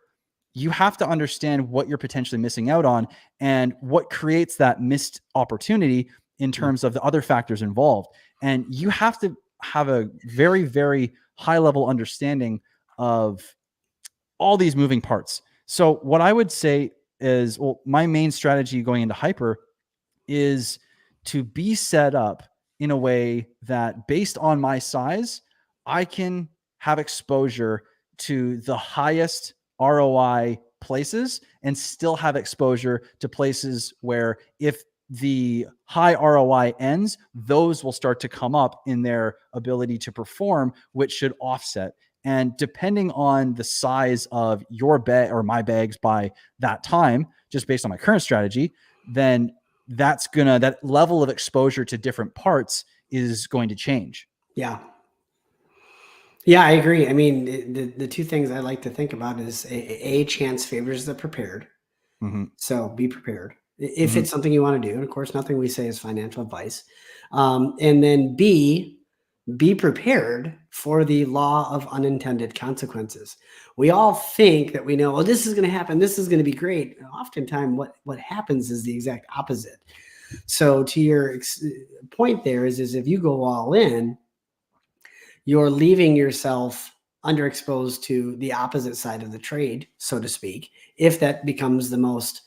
you have to understand what you're potentially missing out on and what creates that missed opportunity in terms of the other factors involved. And you have to have a very, very high level understanding of all these moving parts. So what I would say is, my main strategy going into hyper is to be set up in a way that based on my size, I can have exposure to the highest ROI places and still have exposure to places where if the high ROI ends, those will start to come up in their ability to perform, which should offset. And depending on the size of your bag or my bags by that time, just based on my current strategy, then that level of exposure to different parts is going to change. Yeah. Yeah, I agree. I mean, the two things I like to think about is a chance favors the prepared. So be prepared if it's something you want to do. And of course, nothing we say is financial advice. And then be prepared for the law of unintended consequences. We all think that we know, this is going to happen. This is going to be great. And oftentimes what happens is the exact opposite. So to your point there is if you go all in, you're leaving yourself underexposed to the opposite side of the trade, so to speak, if that becomes the most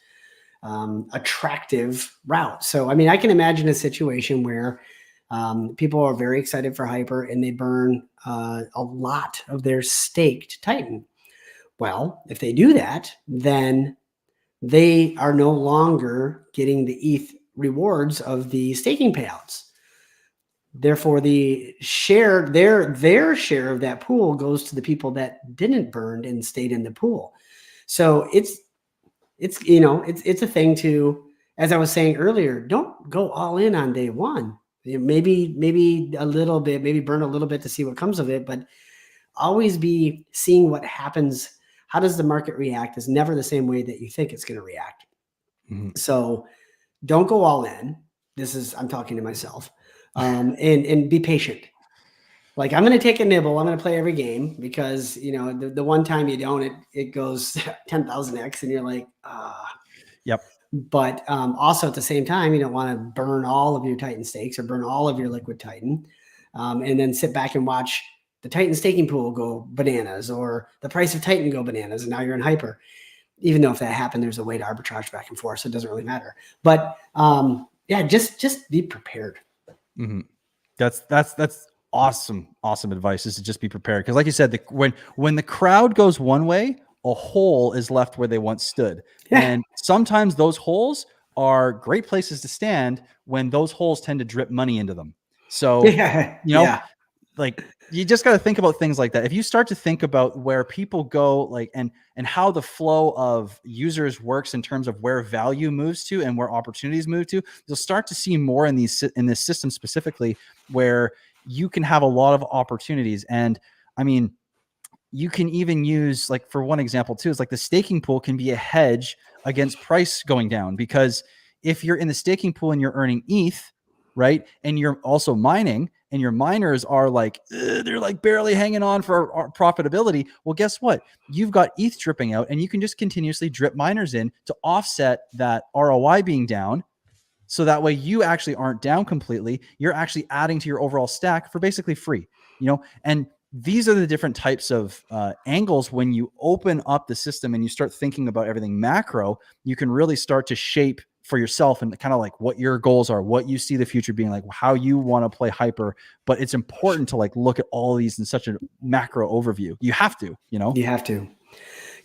attractive route. So, I mean, I can imagine a situation where people are very excited for hyper and they burn a lot of their staked Titan. Well, if they do that, then they are no longer getting the ETH rewards of the staking payouts. Therefore, the share, their share of that pool goes to the people that didn't burn and stayed in the pool. So it's a thing to, as I was saying earlier, don't go all in on day one. Maybe a little bit, maybe burn a little bit to see what comes of it, but always be seeing what happens. How does the market react is never the same way that you think it's going to react. So don't go all in. I'm talking to myself. And be patient. Like, I'm going to take a nibble. I'm going to play every game because, the one time you don't, it goes 10,000x and you're like, Yep. But also at the same time, you don't want to burn all of your Titan stakes or burn all of your liquid Titan and then sit back and watch the Titan staking pool go bananas or the price of Titan go bananas. And now you're in hyper. Even though if that happened, there's a way to arbitrage back and forth. So it doesn't really matter. But yeah, just be prepared. That's awesome advice, is to just be prepared. Because like you said, when the crowd goes one way, a hole is left where they once stood. Yeah. And sometimes those holes are great places to stand when those holes tend to drip money into them. So, like you just got to think about things like that. If you start to think about where people go, like, and how the flow of users works in terms of where value moves to and where opportunities move to, you'll start to see more in this system specifically, where you can have a lot of opportunities. And I mean, you can even use, like, for one example too, is like the staking pool can be a hedge against price going down, because if you're in the staking pool and you're earning ETH, right, and you're also mining, and your miners are like, they're like barely hanging on for profitability. Well, guess what? You've got ETH dripping out, and you can just continuously drip miners in to offset that ROI being down. So that way you actually aren't down completely. You're actually adding to your overall stack for basically free, and these are the different types of angles. When you open up the system and you start thinking about everything macro, you can really start to shape for yourself and kind of like what your goals are, what you see the future being like, how you want to play hyper. But it's important to like look at all of these in such a macro overview. You have to, You have to.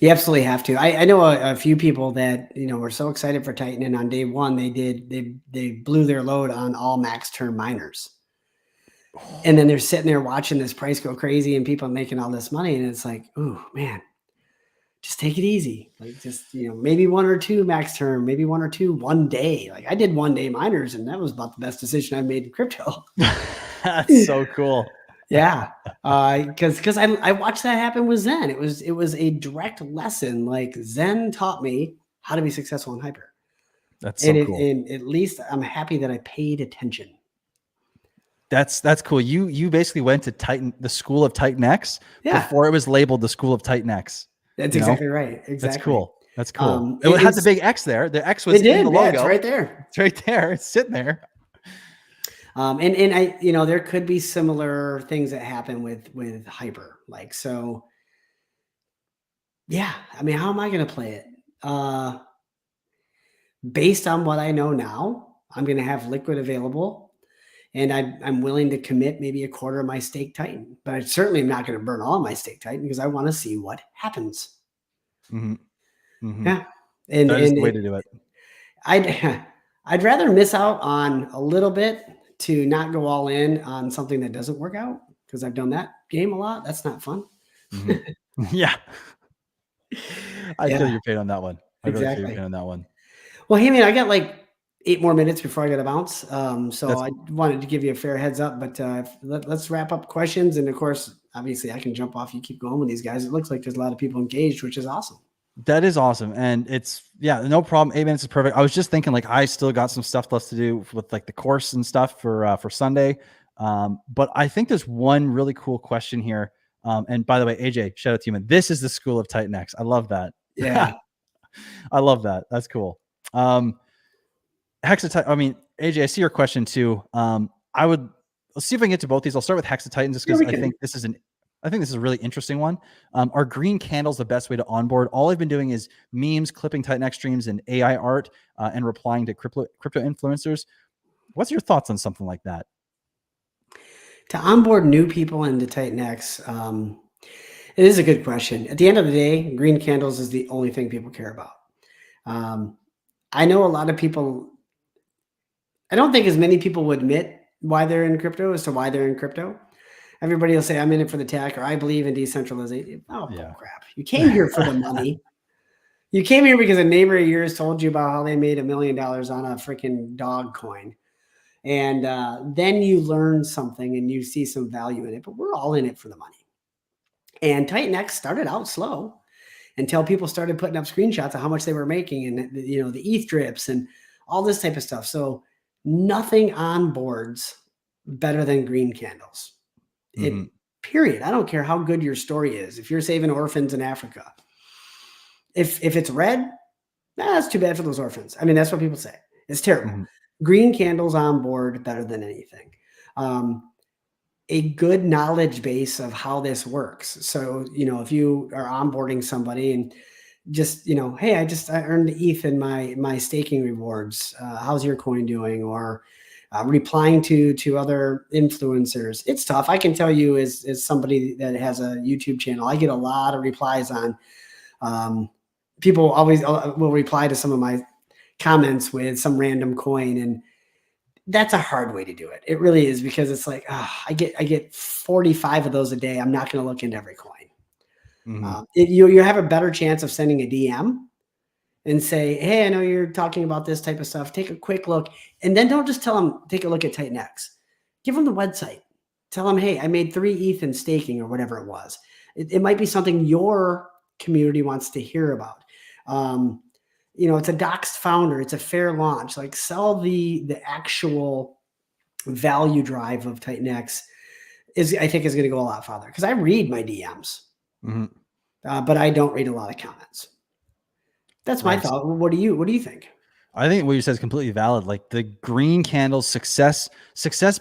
You absolutely have to. I know a few people that, were so excited for Titan, and on day one, they blew their load on all max term miners. And then they're sitting there watching this price go crazy and people making all this money. And it's like, oh man, just take it easy. Like, just, maybe one or two max term, maybe one or two one day. Like, I did 1 day miners, and that was about the best decision I've made in crypto. That's so cool. Yeah. Cause I watched that happen with Zen. It was a direct lesson. Like, Zen taught me how to be successful in hyper. That's so cool. And at least I'm happy that I paid attention. That's cool. You basically went to the school of TITANX before it was labeled the school of TITANX. That's exactly right. Exactly. That's cool. That's cool. It had the big X there. The X was in the logo. It's right there. It's right there. It's sitting there. And I, there could be similar things that happen with hyper. Like, so yeah, I mean, how am I going to play it? Based on what I know now, I'm going to have liquid available, and I'm willing to commit maybe a quarter of my stake Titan, but I certainly am not going to burn all my stake Titan, because I want to see what happens. Mm-hmm. Mm-hmm. Yeah. And that is the way to do it. I'd rather miss out on a little bit to not go all in on something that doesn't work out, because I've done that game a lot. That's not fun. Mm-hmm. Yeah. I feel your pain on that one. I really feel your pain on that one. Well, hey man, I got like 8 more minutes before I got to bounce. So I wanted to give you a fair heads up, but let's wrap up questions. And of course, obviously I can jump off. You keep going with these guys. It looks like there's a lot of people engaged, which is awesome. That is awesome. And it's, no problem. 8 minutes is perfect. I was just thinking, like, I still got some stuff left to do with like the course and stuff for Sunday. But I think there's one really cool question here. And by the way, AJ, shout out to you, man. This is the school of TITANX. I love that. Yeah. I love that. That's cool. Hexatitan. I mean, AJ, I see your question too. Let's see if I can get to both these. I'll start with Hexatitan, just because I think this is a really interesting one. Are green candles the best way to onboard? All I've been doing is memes, clipping TITANX streams and AI art, and replying to crypto influencers. What's your thoughts on something like that? To onboard new people into TITANX, it is a good question. At the end of the day, green candles is the only thing people care about. I know a lot of people, I don't think as many people would admit why they're in crypto as to why they're in crypto. Everybody will say, I'm in it for the tech, or I believe in decentralization. Oh, crap. You came here for the money. You came here because a neighbor of yours told you about how they made $1 million on a freaking dog coin. And then you learn something and you see some value in it, but we're all in it for the money. And TITANX started out slow until people started putting up screenshots of how much they were making, and the ETH drips and all this type of stuff. So nothing onboards better than green candles. Period. I don't care how good your story is. If you're saving orphans in Africa, if it's red, that's too bad for those orphans. I mean, that's what people say. It's terrible. Green candles on board better than anything. A good knowledge base of how this works. So, if you are onboarding somebody and just, hey, I earned ETH in my staking rewards. How's your coin doing? Or replying to other influencers. It's tough. I can tell you as somebody that has a YouTube channel, I get a lot of replies on, people always will reply to some of my comments with some random coin, and that's a hard way to do it. It really is, because it's like, I get 45 of those a day. I'm not going to look into every coin. You have a better chance of sending a DM and say, hey, I know you're talking about this type of stuff. Take a quick look. And then don't just tell them, take a look at TITANX. Give them the website. Tell them, hey, I made 3 ETH in staking or whatever it was. It might be something your community wants to hear about. It's a doxed founder. It's a fair launch. Like, sell the actual value drive of TITANX I think is going to go a lot farther, because I read my DMs, but I don't read a lot of comments. That's my thought. What do you think? I think what you said is completely valid. Like, the green candles, success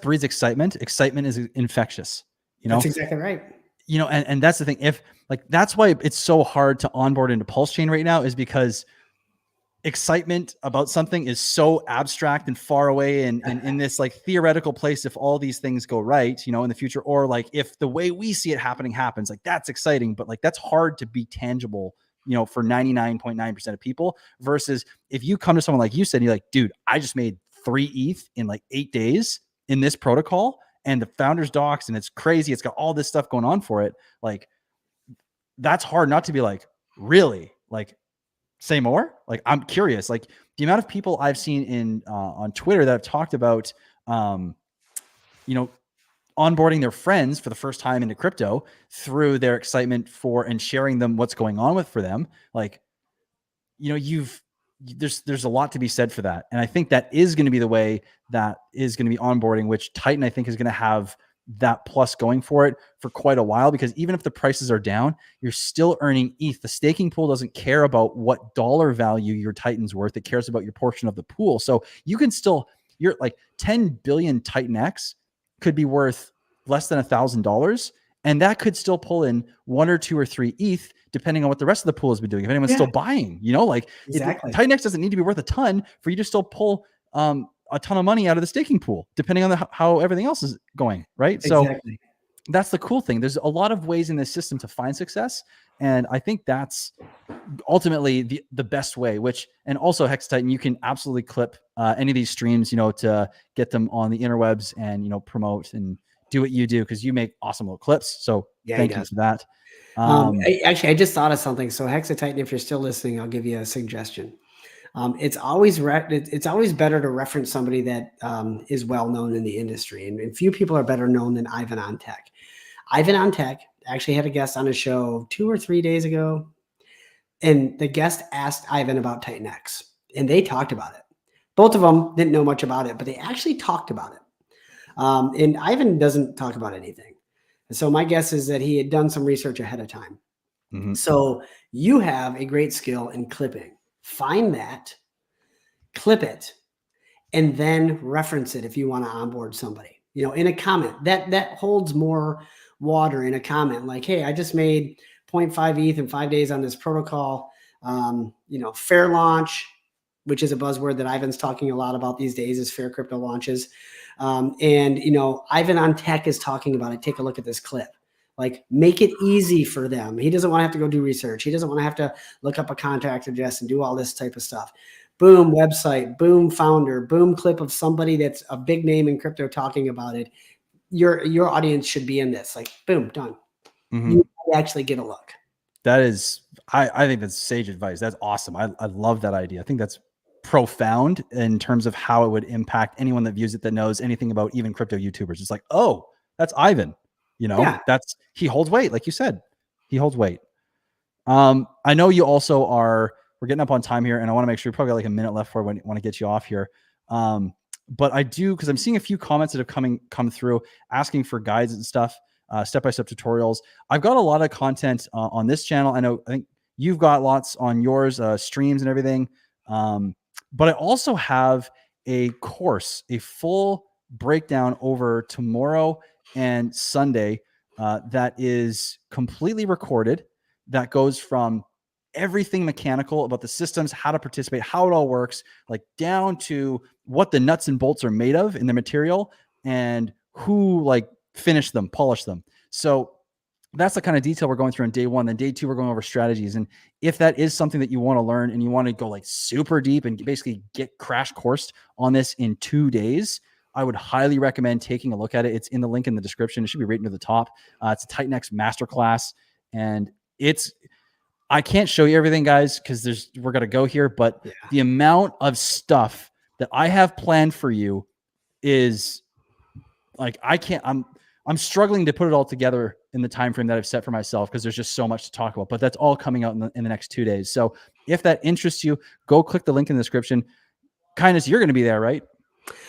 breeds excitement. Excitement is infectious. That's exactly right. And that's the thing. That's why it's so hard to onboard into PulseChain right now, is because excitement about something is so abstract and far away, and in this like theoretical place. If all these things go right, in the future, or like if the way we see it happening happens, like, that's exciting, but like, that's hard to be tangible, for 99.9% of people. Versus if you come to someone like you said, and you're like, dude, I just made 3 ETH in like 8 days in this protocol, and the founder's docs, and it's crazy. It's got all this stuff going on for it. Like, that's hard not to be like, really? Like, say more? Like, I'm curious. Like, the amount of people I've seen on Twitter that have talked about, onboarding their friends for the first time into crypto through their excitement for, and sharing them what's going on for them. Like, there's a lot to be said for that. And I think that is going to be the way that is going to be onboarding, which Titan, I think, is going to have that plus going for it for quite a while, because even if the prices are down, you're still earning ETH. The staking pool doesn't care about what dollar value your Titan's worth. It cares about your portion of the pool. So you can still, you're like 10 billion TITANX could be worth less than $1,000. And that could still pull in 1 or 2 or 3 ETH, depending on what the rest of the pool has been doing. If anyone's still buying, Exactly. TITANX doesn't need to be worth a ton for you to still pull a ton of money out of the staking pool, depending on how everything else is going, right? Exactly. So that's the cool thing. There's a lot of ways in this system to find success. And I think that's ultimately the best way, and also Hex Titan, you can absolutely clip any of these streams, to get them on the interwebs and, promote and do what you do, because you make awesome little clips. So thank you for that. I just thought of something. So Hex Titan, if you're still listening, I'll give you a suggestion. It's always better to reference somebody that is well known in the industry, and few people are better known than Ivan on Tech. Ivan on Tech actually had a guest on a show 2 or 3 days ago, and the guest asked Ivan about TITANX, and they talked about it. Both of them didn't know much about it, but they actually talked about it. And Ivan doesn't talk about anything. So my guess is that he had done some research ahead of time. So you have a great skill in clipping. Find that, clip it, and then reference it if you want to onboard somebody, in a comment that holds more water. In a comment like, hey, I just made 0.5 ETH in 5 days on this protocol. Fair launch, which is a buzzword that Ivan's talking a lot about these days, is fair crypto launches. Ivan on Tech is talking about it. Take a look at this clip. Like, make it easy for them. He doesn't want to have to go do research. He doesn't want to have to look up a contact address and do all this type of stuff. Boom, website, boom, founder, boom, clip of somebody that's a big name in crypto talking about it. Your audience should be in this. Like, boom, done. You actually get a look. That is, I think that's sage advice. That's awesome. I love that idea. I think that's profound in terms of how it would impact anyone that views it, that knows anything about even crypto YouTubers. It's like, oh, that's Ivan. He holds weight. Like you said, he holds weight. I know you also we're getting up on time here, and I want to make sure we probably got like a minute left before I want to get you off here. But I do, because I'm seeing a few comments that have come through asking for guides and stuff, step-by-step tutorials. I've got a lot of content on this channel. I think you've got lots on yours, streams and everything. But I also have a course, a full breakdown over tomorrow and Sunday that is completely recorded, that goes from everything mechanical about the systems, how to participate, how it all works, like down to what the nuts and bolts are made of in the material, and who like finished them, polished them. So that's the kind of detail we're going through on day 1. Then day 2, we're going over strategies. And if that is something that you want to learn and you want to go like super deep and basically get crash coursed on this in 2 days, I would highly recommend taking a look at it. It's in the link in the description. It should be right near the top. It's a TITANX Masterclass, and I can't show you everything, guys, because we're gonna go here, but the amount of stuff that I have planned for you is like I'm struggling to put it all together in the time frame that I've set for myself because there's just so much to talk about. But that's all coming out in the next 2 days. So if that interests you, go click the link in the description. Kindness, you're going to be there, right?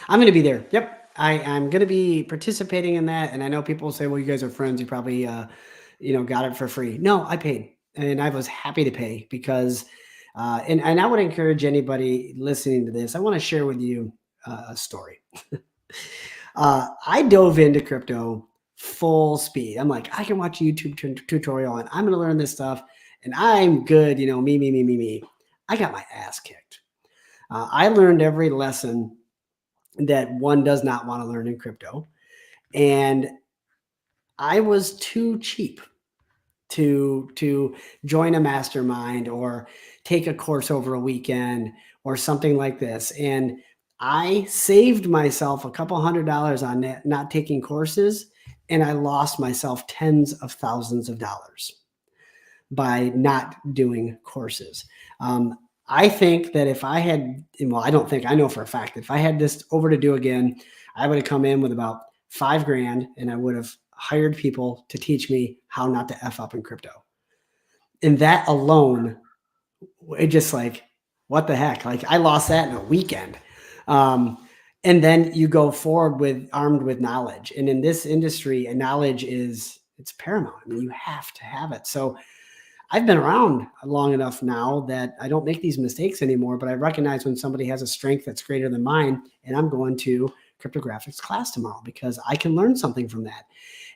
I'm going to be there. Yep. I'm going to be participating in that. And I know people say, well, you guys are friends. You probably, got it for free. No, I paid. And I was happy to pay because, and I would encourage anybody listening to this. I want to share with you a story. I dove into crypto full speed. I'm like, I can watch a YouTube tutorial and I'm going to learn this stuff and I'm good. Me. I got my ass kicked. I learned every lesson that one does not want to learn in crypto. And I was too cheap to join a mastermind or take a course over a weekend or something like this. And I saved myself a couple $100 on not taking courses, and I lost myself tens of thousands of dollars by not doing courses. I think that if I had, well, I know for a fact that if I had this over to do again, I would have come in with about $5,000 and I would have hired people to teach me how not to F up in crypto. And that alone, it just like, what the heck? Like I lost that in a weekend. And then you go forward armed with knowledge. And in this industry, knowledge it's paramount. I mean, you have to have it. So I've been around long enough now that I don't make these mistakes anymore, but I recognize when somebody has a strength that's greater than mine, and I'm going to cryptographics class tomorrow because I can learn something from that.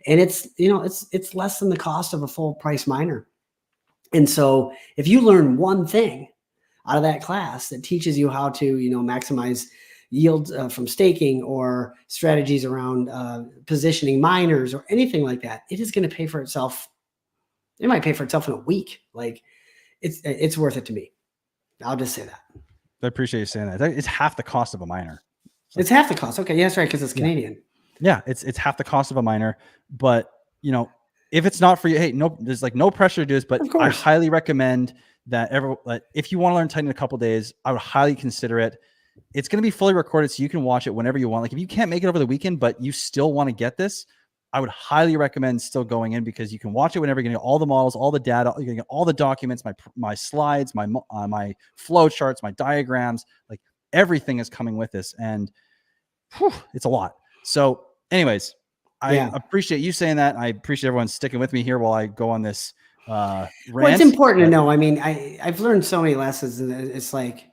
And it's less than the cost of a full price miner. And so if you learn one thing out of that class that teaches you how to, maximize yield from staking or strategies around positioning miners or anything like that, it is going to pay for itself. It might pay for itself in a week. Like it's worth it to me. I'll just say that. I appreciate you saying that. It's half the cost of a miner. It's half the cost. Okay. Yeah, that's right. Cause it's Canadian. Yeah. It's half the cost of a miner, but if it's not for you, hey, there's like no pressure to do this, but I highly recommend that if you want to learn Titan in a couple of days, I would highly consider it. It's going to be fully recorded so you can watch it whenever you want. Like if you can't make it over the weekend, but you still want to get this, I would highly recommend still going in because you can watch it whenever. You're going to get all the models, all the data, you're going to get all the documents, my slides, my flow charts, my diagrams, like everything is coming with this. And it's a lot. So anyways, I appreciate you saying that. I appreciate everyone sticking with me here while I go on this rant. Well, it's important to know. I mean, I've learned so many lessons, and it's like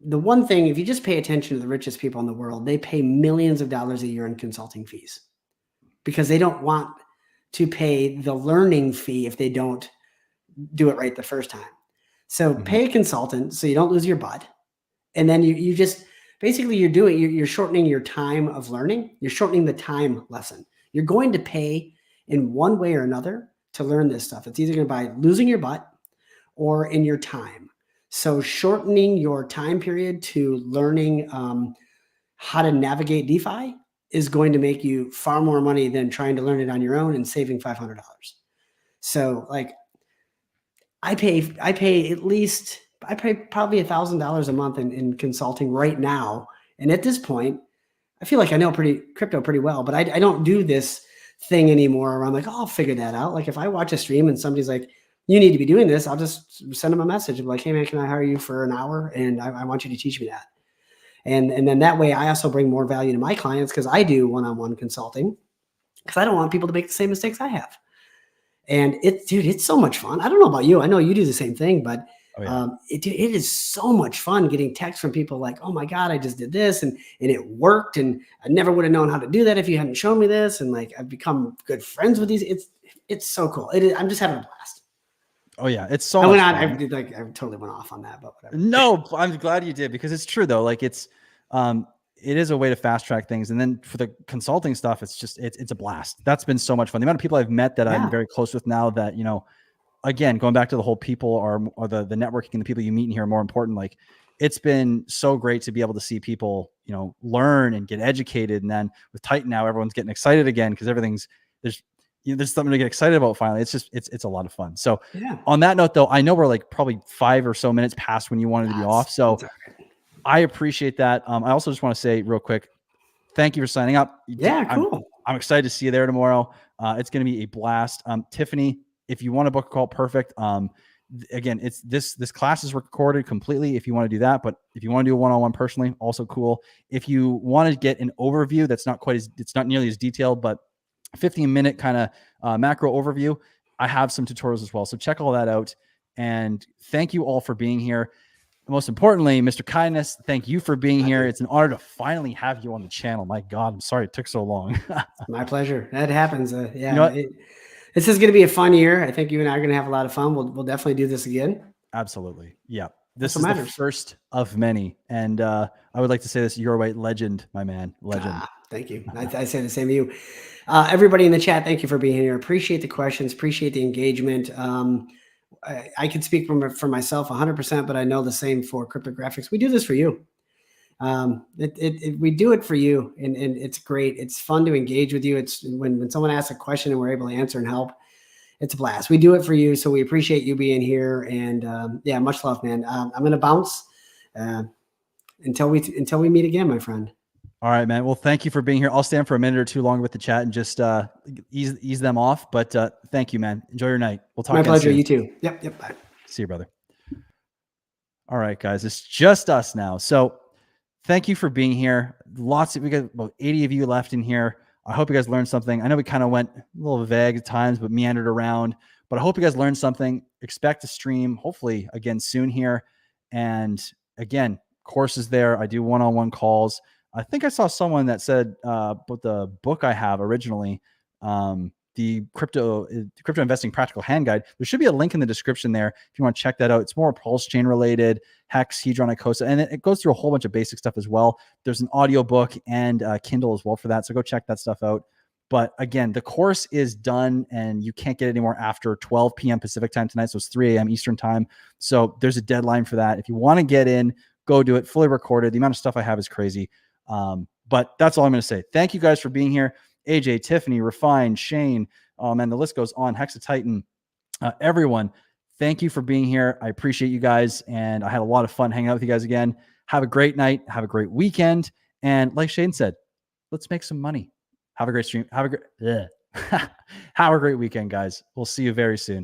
the one thing, if you just pay attention to the richest people in the world, they pay millions of dollars a year in consulting fees because they don't want to pay the learning fee if they don't do it right the first time. So pay a consultant so you don't lose your butt. And then you just, basically you're shortening your time of learning. You're shortening the time lesson. You're going to pay in one way or another to learn this stuff. It's either going to by losing your butt or in your time. So shortening your time period to learning how to navigate DeFi is going to make you far more money than trying to learn it on your own and saving $500. So like I pay probably $1,000 a month in consulting right now. And at this point, I feel like I know crypto pretty well, but I don't do this thing anymore where I'm like, oh, I'll figure that out. Like if I watch a stream and somebody's like, you need to be doing this, I'll just send them a message. I'm like, hey man, can I hire you for an hour? And I want you to teach me that. And then that way I also bring more value to my clients because I do one-on-one consulting because I don't want people to make the same mistakes I have. And it's so much fun. I don't know about you. I know you do the same thing, but it is so much fun getting texts from people like, oh my God, I just did this and it worked. And I never would have known how to do that if you hadn't shown me this. And like, I've become good friends with these. It's so cool. I'm just having a blast. Oh yeah. It's so much fun. I totally went off on that, but whatever. No, I'm glad you did because it's true though. Like it is a way to fast track things. And then for the consulting stuff, it's a blast. That's been so much fun. The amount of people I've met that I'm very close with now that, again, going back to the whole people or the networking and the people you meet in here are more important. Like it's been so great to be able to see people, learn and get educated. And then with Titan now, everyone's getting excited again because there's something to get excited about finally. It's a lot of fun. So Yeah. on that note, though, I know we're like probably 5 or so minutes past when you wanted to be off. So I appreciate that. I also just want to say real quick, thank you for signing up. Yeah, cool. I'm excited to see you there tomorrow. It's going to be a blast. Tiffany, if you want to book a call, perfect. Again, it's this class is recorded completely if you want to do that, but if you want to do a one-on-one personally, also cool. If you want to get an overview, it's not nearly as detailed, but 15-minute kind of macro overview, I have some tutorials as well. So check all that out. And thank you all for being here. Most importantly, Mr. Kindness, thank you for being here. It's an honor to finally have you on the channel. My God, I'm sorry it took so long. My pleasure. That happens. This is going to be a fun year. I think you and I are going to have a lot of fun. We'll definitely do this again. Absolutely. Yeah. This is the first of many. And I would like to say this, your white legend, my man, legend. Thank you. I say the same to you. Everybody in the chat, thank you for being here. Appreciate the questions. Appreciate the engagement. I can speak for myself 100%, but I know the same for cryptographics. We do this for you. We do it for you, and it's great. It's fun to engage with you. It's when someone asks a question and we're able to answer and help, it's a blast. We do it for you. So we appreciate you being here, and yeah, much love, man. I'm going to bounce until we meet again, my friend. All right, man. Well, thank you for being here. I'll stand for a minute or two longer with the chat and just ease them off. But thank you, man. Enjoy your night. We'll talk. My pleasure. Soon. You too. Yep. Bye. See you, brother. All right, guys. It's just us now. So thank you for being here. We got about 80 of you left in here. I hope you guys learned something. I know we kind of went a little vague at times, but meandered around. But I hope you guys learned something. Expect to stream, hopefully, again soon here. And again, courses there. I do one-on-one calls. I think I saw someone that said, but the book I have originally, the crypto investing practical hand guide, there should be a link in the description there if you want to check that out. It's more PulseChain related, HEX, Hedron, Icosa, and it goes through a whole bunch of basic stuff as well. There's an audio book and Kindle as well for that. So go check that stuff out. But again, the course is done and you can't get it anymore after 12 p.m. Pacific time tonight. So it's 3 a.m. Eastern time. So there's a deadline for that. If you want to get in, go do it. Fully recorded. The amount of stuff I have is crazy. But that's all I'm going to say. Thank you guys for being here. AJ, Tiffany, Refine, Shane, and the list goes on. Hexatitan, everyone, thank you for being here. I appreciate you guys, and I had a lot of fun hanging out with you guys again. Have a great night. Have a great weekend. And like Shane said, let's make some money. Have a great stream. Have a great weekend, guys. We'll see you very soon.